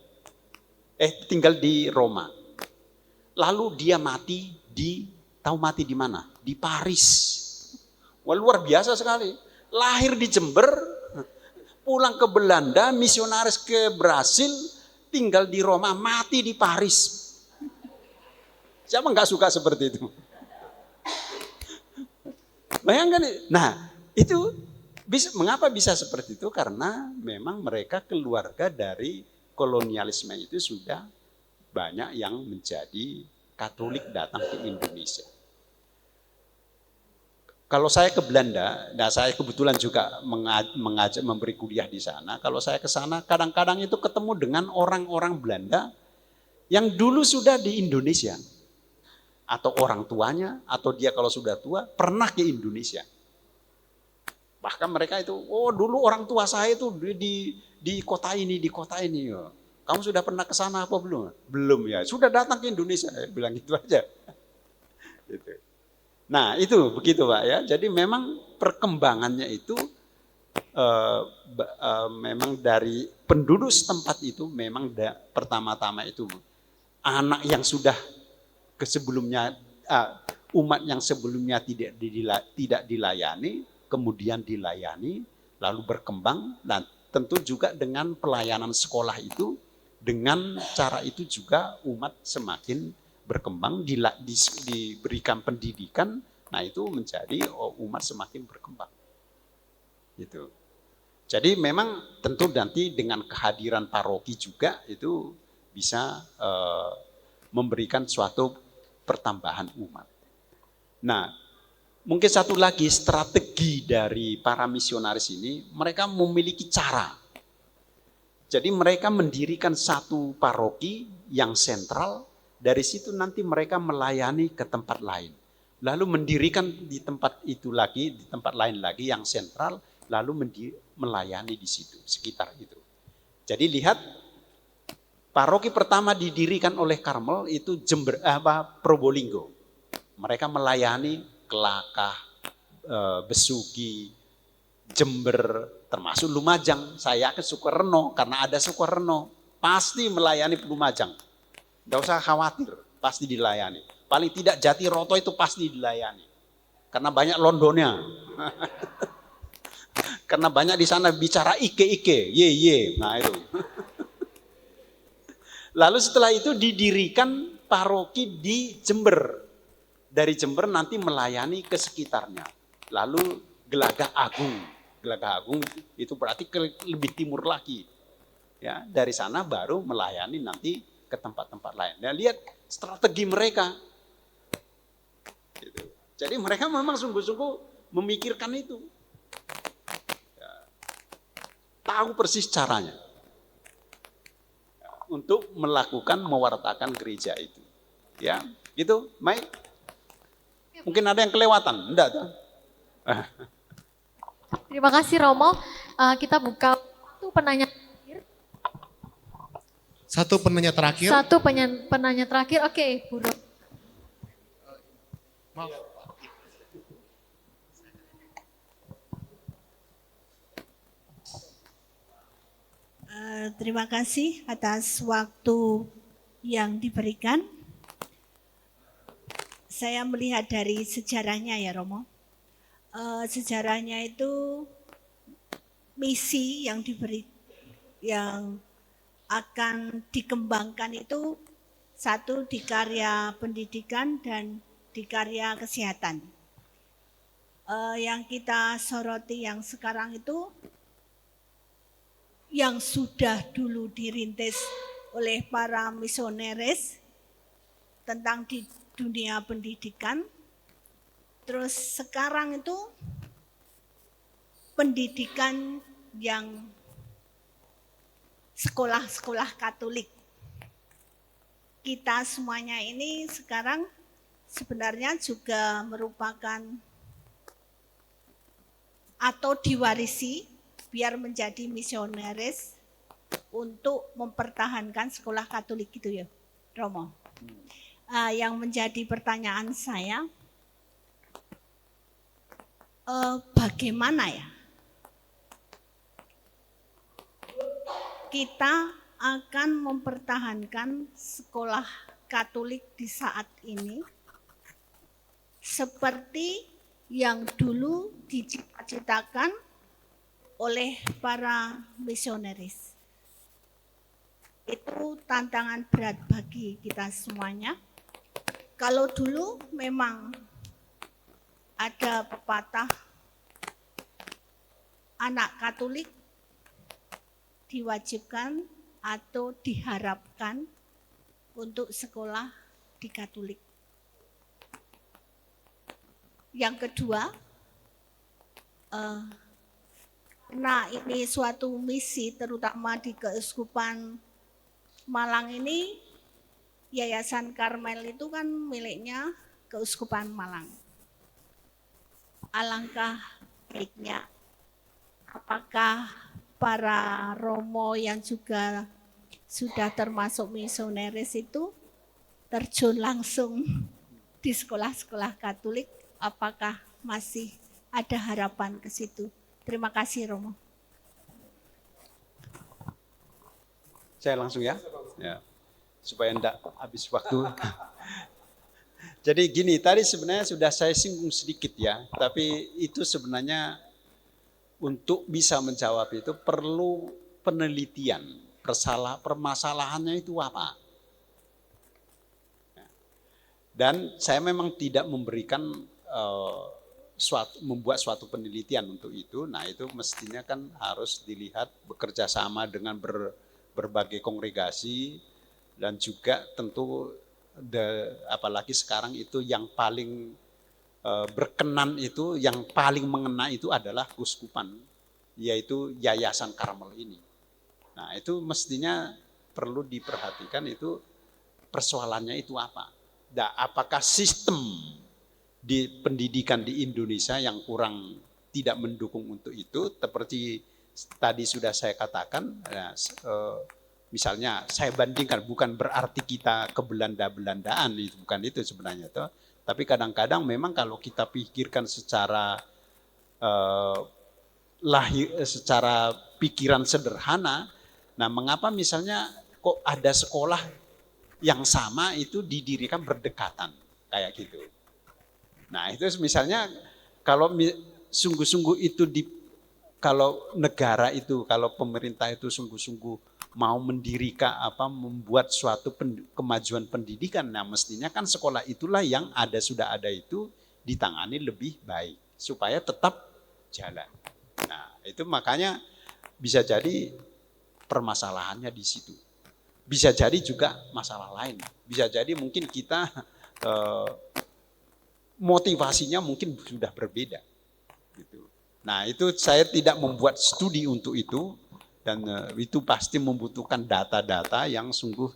Tinggal di Roma. Lalu dia mati tahu mati di mana? Di Paris. Wah, luar biasa sekali. Lahir di Jember, pulang ke Belanda, misionaris ke Brasil, tinggal di Roma, mati di Paris. Siapa nggak suka seperti itu? Bayangkan, nah itu mengapa bisa seperti itu? Karena memang mereka keluarga dari kolonialisme itu sudah banyak yang menjadi Katolik datang ke Indonesia. Kalau saya ke Belanda, nah saya kebetulan juga mengajak memberi kuliah di sana. Kalau saya ke sana, kadang-kadang itu ketemu dengan orang-orang Belanda yang dulu sudah di Indonesia. Atau orang tuanya, atau dia kalau sudah tua, pernah ke Indonesia. Bahkan mereka itu, oh dulu orang tua saya itu di kota ini, di kota ini. Kamu sudah pernah ke sana apa belum? Belum ya, sudah datang ke Indonesia. Bilang gitu aja. Gitu. Nah itu begitu Pak ya. Jadi memang perkembangannya itu memang dari penduduk setempat itu memang pertama-tama itu anak yang sudah sebelumnya umat yang sebelumnya tidak dilayani, kemudian dilayani, lalu berkembang, dan tentu juga dengan pelayanan sekolah itu, dengan cara itu juga umat semakin berkembang, diberikan pendidikan, nah itu menjadi umat semakin berkembang. Gitu. Jadi memang tentu nanti dengan kehadiran paroki juga itu bisa memberikan suatu pertambahan umat. Nah, mungkin satu lagi strategi dari para misionaris ini, mereka memiliki cara. Jadi mereka mendirikan satu paroki yang sentral, dari situ nanti mereka melayani ke tempat lain. Lalu mendirikan di tempat itu lagi, di tempat lain lagi yang sentral, lalu melayani di situ, sekitar itu. Jadi lihat, paroki pertama didirikan oleh Karmel itu Probolinggo. Mereka melayani Kelakah, Besuki, Jember, termasuk Lumajang. Saya yakin Sukoharjo, karena ada Sukoharjo, pasti melayani Lumajang. Tidak usah khawatir, pasti dilayani. Paling tidak Jatiroto itu pasti dilayani. Karena banyak Londonnya. Karena banyak di sana bicara ike, ye. Nah itu. Lalu setelah itu didirikan paroki di Jember. Dari Jember nanti melayani ke sekitarnya. Lalu Gelagah Agung. Gelagah Agung itu berarti lebih timur lagi. Ya, dari sana baru melayani nanti ke tempat-tempat lain. Nah, lihat strategi mereka. Gitu. Jadi mereka memang sungguh-sungguh memikirkan itu. Ya, tahu persis caranya. Untuk melakukan mewartakan gereja itu. Ya, gitu, Mai. Mungkin ada yang kelewatan, enggak tuh? Terima kasih Romo. Kita buka satu penanya terakhir. Satu penanya terakhir. Satu penanya terakhir. Oke, Bu Ro. Maaf. Terima kasih atas waktu yang diberikan. Saya melihat dari sejarahnya ya Romo. Sejarahnya itu misi yang yang akan dikembangkan itu satu di karya pendidikan dan di karya kesehatan. yang kita soroti yang sekarang itu yang sudah dulu dirintis oleh para misioneris tentang di dunia pendidikan. Terus sekarang itu pendidikan yang sekolah-sekolah Katolik. Kita semuanya ini sekarang sebenarnya juga merupakan atau diwarisi biar menjadi misioneris untuk mempertahankan sekolah Katolik gitu ya, Romo. Yang menjadi pertanyaan saya, bagaimana ya kita akan mempertahankan sekolah Katolik di saat ini seperti yang dulu dicita-citakan oleh para misioneris. Itu tantangan berat bagi kita semuanya. Kalau dulu memang ada pepatah anak Katolik diwajibkan atau diharapkan untuk sekolah di Katolik. Yang kedua, nah ini suatu misi terutama di Keuskupan Malang ini, Yayasan Karmel itu kan miliknya Keuskupan Malang. Alangkah baiknya apakah para romo yang juga sudah termasuk misioneris itu terjun langsung di sekolah-sekolah Katolik, apakah masih ada harapan ke situ? Terima kasih, Romo. Saya langsung ya, supaya enggak habis waktu. Jadi gini, tadi sebenarnya sudah saya singgung sedikit ya, tapi itu sebenarnya untuk bisa menjawab itu perlu penelitian, permasalahannya itu apa. Dan saya memang tidak memberikan membuat suatu penelitian untuk itu. Nah itu mestinya kan harus dilihat bekerja sama dengan berbagai kongregasi, dan juga tentu apalagi sekarang itu yang paling berkenan itu, yang paling mengena itu adalah keuskupan, yaitu Yayasan Karmel ini. Nah itu mestinya perlu diperhatikan itu persoalannya itu apa. Nah, apakah sistem di pendidikan di Indonesia yang kurang tidak mendukung untuk itu, seperti tadi sudah saya katakan, misalnya saya bandingkan, bukan berarti kita ke Belanda-Belandaan, itu bukan itu sebenarnya toh. Tapi kadang-kadang memang kalau kita pikirkan secara secara pikiran sederhana, nah mengapa misalnya kok ada sekolah yang sama itu didirikan berdekatan kayak gitu. Nah itu misalnya kalau sungguh-sungguh itu kalau negara itu, kalau pemerintah itu sungguh-sungguh mau mendirikan membuat suatu kemajuan pendidikan, nah mestinya kan sekolah itulah yang sudah ada itu ditangani lebih baik supaya tetap jalan. Nah itu makanya bisa jadi permasalahannya di situ. Bisa jadi juga masalah lain. Bisa jadi mungkin kita motivasinya mungkin sudah berbeda. Gitu. Nah itu saya tidak membuat studi untuk itu. Dan itu pasti membutuhkan data-data yang sungguh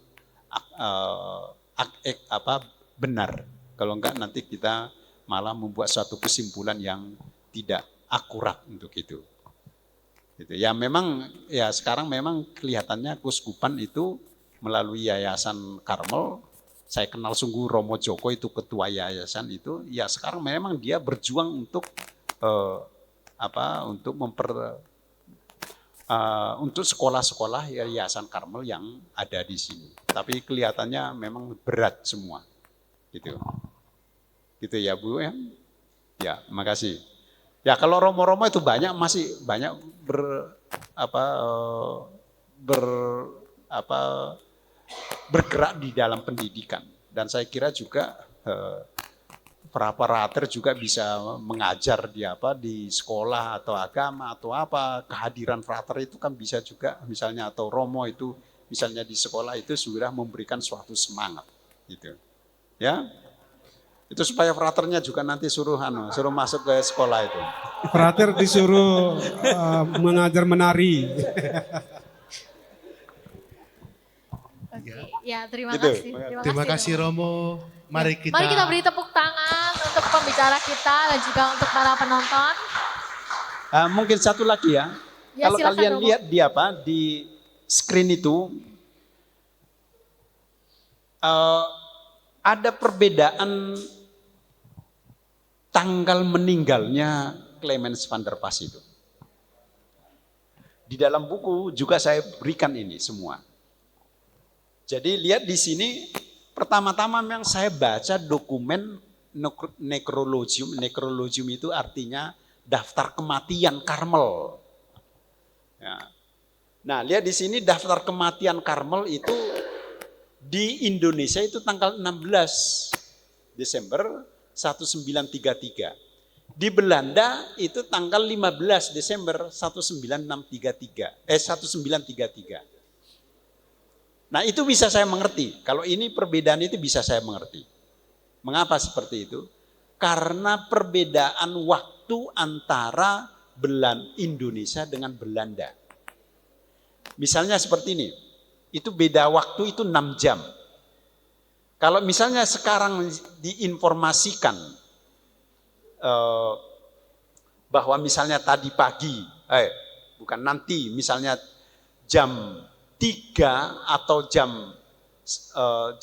benar. Kalau enggak nanti kita malah membuat suatu kesimpulan yang tidak akurat untuk itu. Gitu. Ya memang ya sekarang memang kelihatannya keuskupan itu melalui Yayasan Karmel. Saya kenal sungguh Romo Joko itu ketua yayasan itu. Ya sekarang memang dia berjuang untuk untuk sekolah-sekolah Yayasan Karmel yang ada di sini. Tapi kelihatannya memang berat semua. Gitu. Gitu ya Bu ya. Ya, makasih. Ya kalau romo-romo itu masih banyak bergerak di dalam pendidikan. Dan saya kira juga Frater juga bisa mengajar di sekolah atau agama atau apa. Kehadiran frater itu kan bisa juga misalnya, atau romo itu misalnya di sekolah itu sudah memberikan suatu semangat gitu. Ya. Itu supaya fraternya juga nanti suruh masuk ke sekolah itu. Frater disuruh mengajar menari. Ya, terima Gitu. kasih. Terima kasih Romo. Mari kita beri tepuk tangan untuk pembicara kita dan juga untuk para penonton. Mungkin satu lagi ya. Ya, Kalau silakan, kalian Romo. lihat di screen itu ada perbedaan tanggal meninggalnya Clemens van der Pas itu. Di dalam buku juga saya berikan ini semua. Jadi lihat di sini, pertama-tama memang saya baca dokumen necrologium. Necrologium itu artinya daftar kematian Karmel. Ya. Nah, lihat di sini daftar kematian Karmel itu di Indonesia itu tanggal 16 Desember 1933. Di Belanda itu tanggal 15 Desember 1933. Nah, itu bisa saya mengerti. Kalau ini perbedaan itu bisa saya mengerti. Mengapa seperti itu? Karena perbedaan waktu antara Indonesia dengan Belanda. Misalnya seperti ini. Itu beda waktu itu 6 jam. Kalau misalnya sekarang diinformasikan bahwa misalnya tadi pagi, bukan nanti, misalnya jam 3 atau jam 3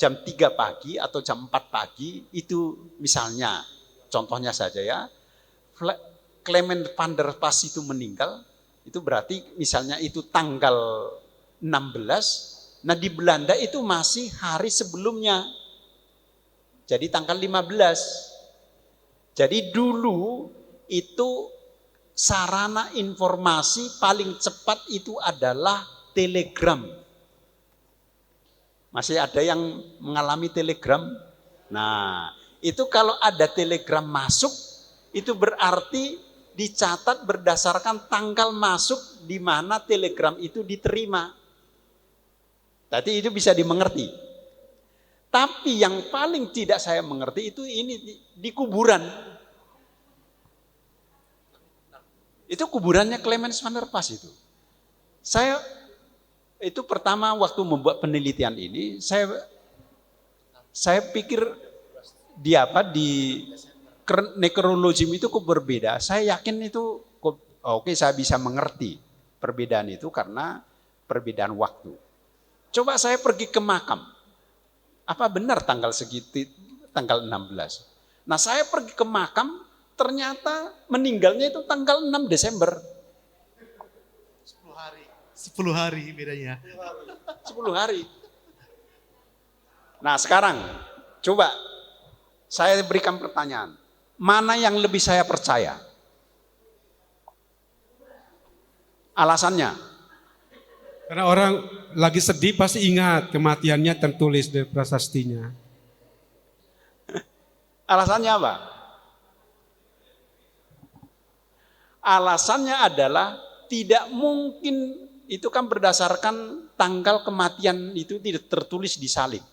pagi atau jam 4 pagi, itu misalnya, contohnya saja ya, Clemens van der Pas itu meninggal, itu berarti misalnya itu tanggal 16, nah di Belanda itu masih hari sebelumnya, jadi tanggal 15. Jadi dulu itu sarana informasi paling cepat itu adalah telegram. Masih ada yang mengalami telegram? Nah, itu kalau ada telegram masuk, itu berarti dicatat berdasarkan tanggal masuk di mana telegram itu diterima. Tadi itu bisa dimengerti. Tapi yang paling tidak saya mengerti itu ini di kuburan. Itu kuburannya Clemens van der Pas itu. Saya itu pertama waktu membuat penelitian ini, saya pikir di necrologium itu kok berbeda. Saya yakin itu oke, saya bisa mengerti perbedaan itu karena perbedaan waktu. Coba saya pergi ke makam. Apa benar tanggal segitu, tanggal 16? Nah, saya pergi ke makam, ternyata meninggalnya itu tanggal 6 Desember. 10 hari bedanya. 10 hari. Nah, sekarang coba saya berikan pertanyaan. Mana yang lebih saya percaya? Alasannya? Karena orang lagi sedih pasti ingat kematiannya tertulis di prasastinya. Alasannya apa? Alasannya adalah tidak mungkin, itu kan berdasarkan tanggal kematian itu tidak tertulis di salib.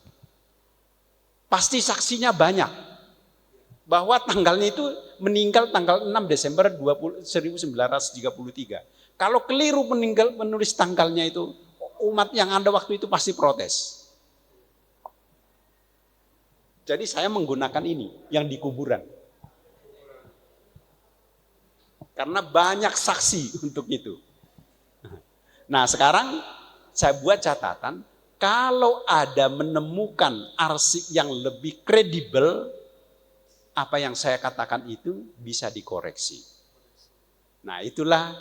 Pasti saksinya banyak. Bahwa tanggalnya itu meninggal tanggal 6 Desember 1933. Kalau keliru menulis tanggalnya itu, umat yang ada waktu itu pasti protes. Jadi saya menggunakan ini, yang di kuburan. Karena banyak saksi untuk itu. Nah, sekarang saya buat catatan, kalau ada menemukan arsip yang lebih kredibel, apa yang saya katakan itu bisa dikoreksi. Nah, itulah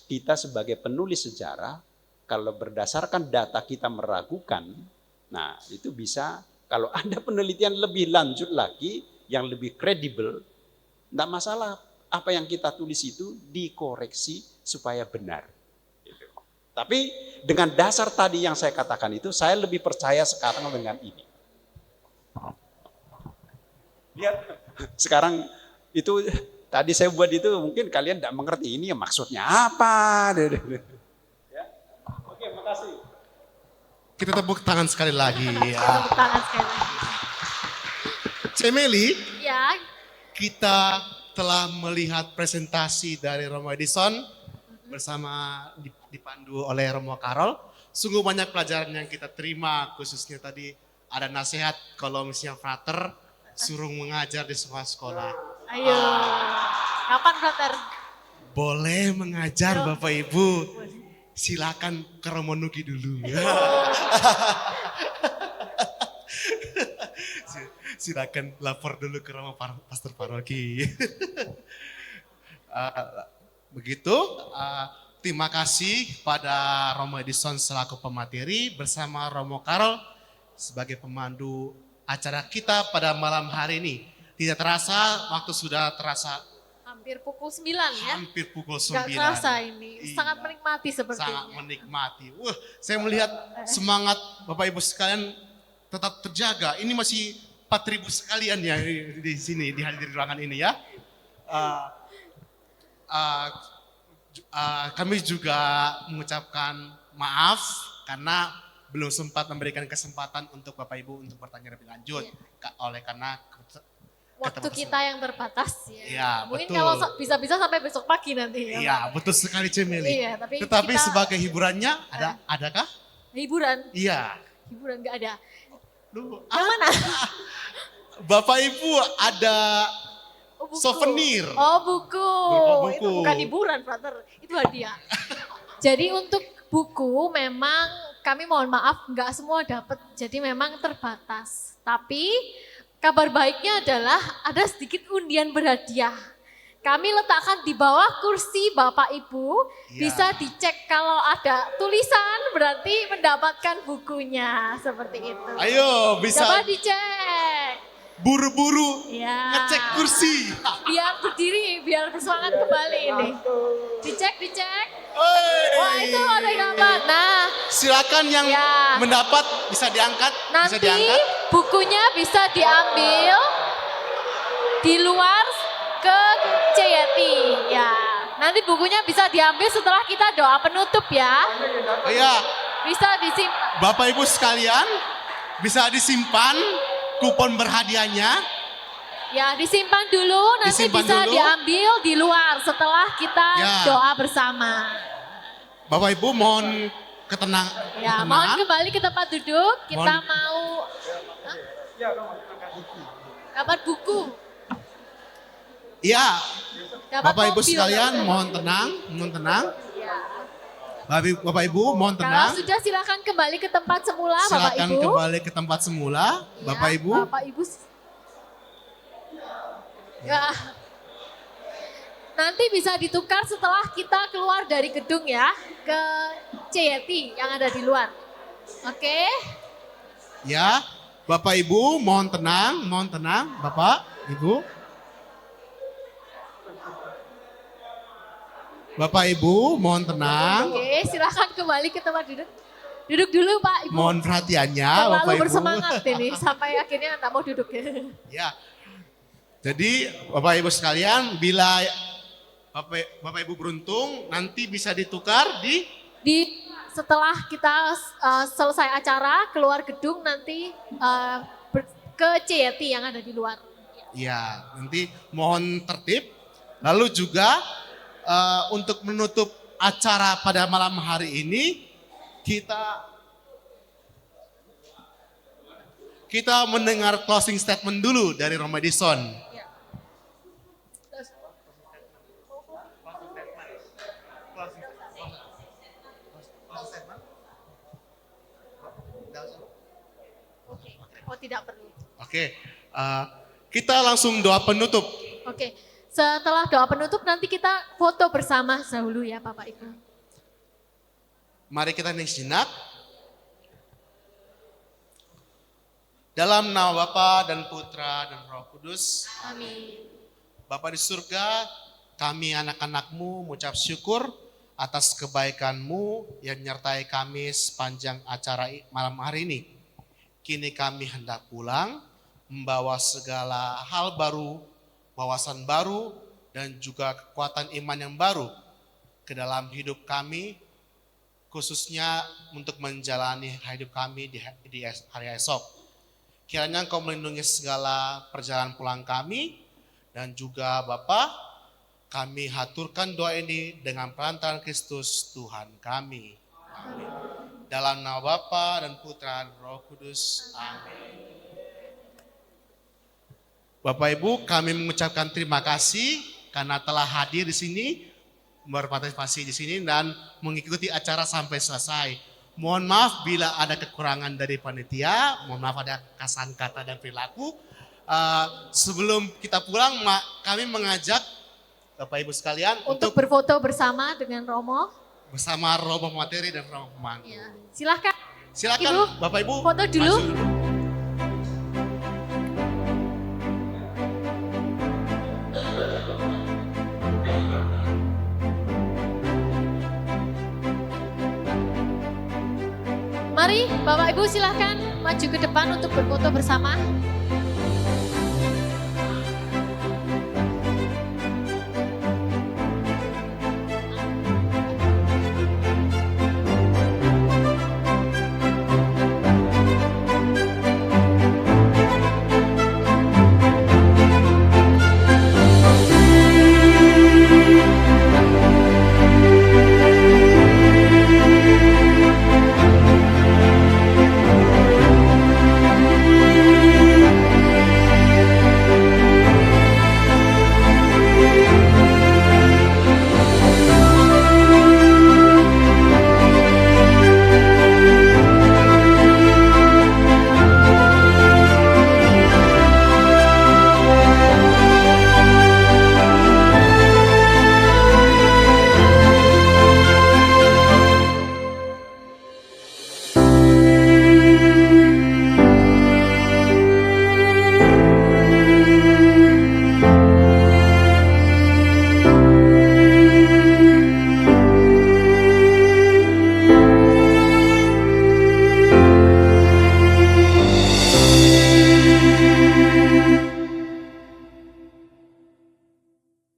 kita sebagai penulis sejarah, kalau berdasarkan data kita meragukan, nah itu bisa, kalau ada penelitian lebih lanjut lagi, yang lebih kredibel, tidak masalah, apa yang kita tulis itu dikoreksi supaya benar. Tapi dengan dasar tadi yang saya katakan itu, saya lebih percaya sekarang dengan ini. Lihat. Sekarang itu tadi saya buat itu mungkin kalian tidak mengerti ini maksudnya apa. Ya. Oke, makasih. Kita tepuk tangan sekali lagi. Ya. Tepuk tangan sekali lagi. Cemeli, Ya, kita telah melihat presentasi dari Romo Edison bersama dipandu oleh Romo Karol. Sungguh banyak pelajaran yang kita terima, khususnya tadi ada nasihat kalau misalnya frater suruh mengajar di semua sekolah. ayo. Kapan, Brother? Boleh mengajar Bapak Ibu, silakan ke Romo Nuki dulu. Silakan lapor dulu ke Romo Pastor Paroki. Begitu, terima kasih pada Romo Edison selaku pemateri bersama Romo Karol sebagai pemandu acara kita pada malam hari ini. Tidak terasa, waktu sudah terasa Hampir pukul 9 ya. hampir pukul 9. Gak kerasa ini, Iya. sangat menikmati Sangat sepertinya. menikmati. Wah, saya melihat semangat Bapak Ibu sekalian tetap terjaga. Ini masih 4.000 sekalian ya di sini, di hadir di ruangan ini ya. Kami juga mengucapkan maaf karena belum sempat memberikan kesempatan untuk Bapak Ibu untuk bertanya lebih lanjut. Oleh karena Waktu kita yang terbatas ya. Iya, Mungkin betul. kalau bisa-bisa sampai besok pagi nanti ya. Iya, betul sekali Cemeli. Iya, tapi Tetapi kita- sebagai hiburannya adakah? Hiburan, Iya. hiburan nggak ada. Loh, Yang mana? Bapak Ibu ada Oh, buku. souvenir. Oh, buku. Berupa buku. Itu bukan hiburan, brother. Itu hadiah. Jadi untuk buku memang kami mohon maaf nggak semua dapat. Jadi memang terbatas. Tapi kabar baiknya adalah ada sedikit undian berhadiah. Kami letakkan di bawah kursi Bapak Ibu. Iya. Bisa dicek kalau ada tulisan berarti mendapatkan bukunya. Seperti itu. Ayo bisa Coba dicek. buru-buru Ya. ngecek kursi. Biar berdiri, biar bersemangat kembali ini. Dicek. Oi. Wah itu ada yang dapat. Nah Silakan yang Ya. mendapat bisa diangkat, bisa nanti diangkat. bukunya bisa diambil di luar ke Ceyati. Ya, nanti bukunya bisa diambil setelah kita doa penutup ya. Iya, Bisa disimpan. Bapak Ibu sekalian bisa disimpan kupon berhadiahnya. Ya disimpan dulu, nanti Disimpan bisa dulu. diambil di luar setelah kita Ya. doa bersama. Bapak Ibu mohon Ya, mohon ketenangan. kembali ke tempat duduk. Kita Mohon- mau dapat buku, Iya, dapat Bapak Ibu mobil. sekalian mohon tenang. Ya. Bapak Ibu mohon Kalau tenang. sudah silakan kembali ke tempat semula, Bapak Silakan Ibu. kembali ke tempat semula, Ya, Bapak Ibu. Bapak Ibu. Ya. Nanti bisa ditukar setelah kita keluar dari gedung ya ke Ceyati yang ada di luar. Oke? Ya, Bapak Ibu mohon tenang, Bapak, Ibu. Bapak Ibu mohon tenang, Oke, silakan kembali ke tempat duduk. Duduk dulu Pak Ibu. mohon perhatiannya Terlalu Bapak Ibu. bersemangat ini sampai akhirnya tak mau duduk. Ya, jadi Bapak Ibu sekalian bila Bapak Ibu beruntung nanti bisa ditukar Setelah kita selesai acara keluar gedung nanti ke Ceyati yang ada di luar. Ya, nanti mohon tertib. Lalu juga untuk menutup acara pada malam hari ini kita mendengar closing statement dulu dari Romo Edison. Oh tidak perlu. Oke, kita langsung doa penutup. Oke, setelah doa penutup nanti kita foto bersama dahulu ya Bapak Ibu. Mari kita hening sejenak. Dalam nama Bapa dan Putra dan Roh Kudus. Amin. Bapa di surga, kami anak-anak-Mu mengucap syukur atas kebaikan-Mu yang menyertai kami sepanjang acara malam hari ini. Kini kami hendak pulang, membawa segala hal baru, wawasan baru, dan juga kekuatan iman yang baru ke dalam hidup kami, khususnya untuk menjalani hidup kami di hari esok. Kiranya Engkau melindungi segala perjalanan pulang kami, dan juga Bapa, kami haturkan doa ini dengan perantaraan Kristus Tuhan kami. Amin. Dalam nama Bapa dan Putra dan Roh Kudus. Amin. Bapak Ibu, kami mengucapkan terima kasih karena telah hadir di sini, berpartisipasi di sini dan mengikuti acara sampai selesai. Mohon maaf bila ada kekurangan dari panitia, mohon maaf ada kesan kata dan perilaku. Sebelum kita pulang, kami mengajak Bapak Ibu sekalian Untuk berfoto bersama dengan Romo. bersama Romo Materi dan Romo Pemangku. Ya. Silahkan. Silakan Ibu, Bapak Ibu foto dulu. maju dulu. Mari Bapak Ibu silahkan maju ke depan untuk berfoto bersama.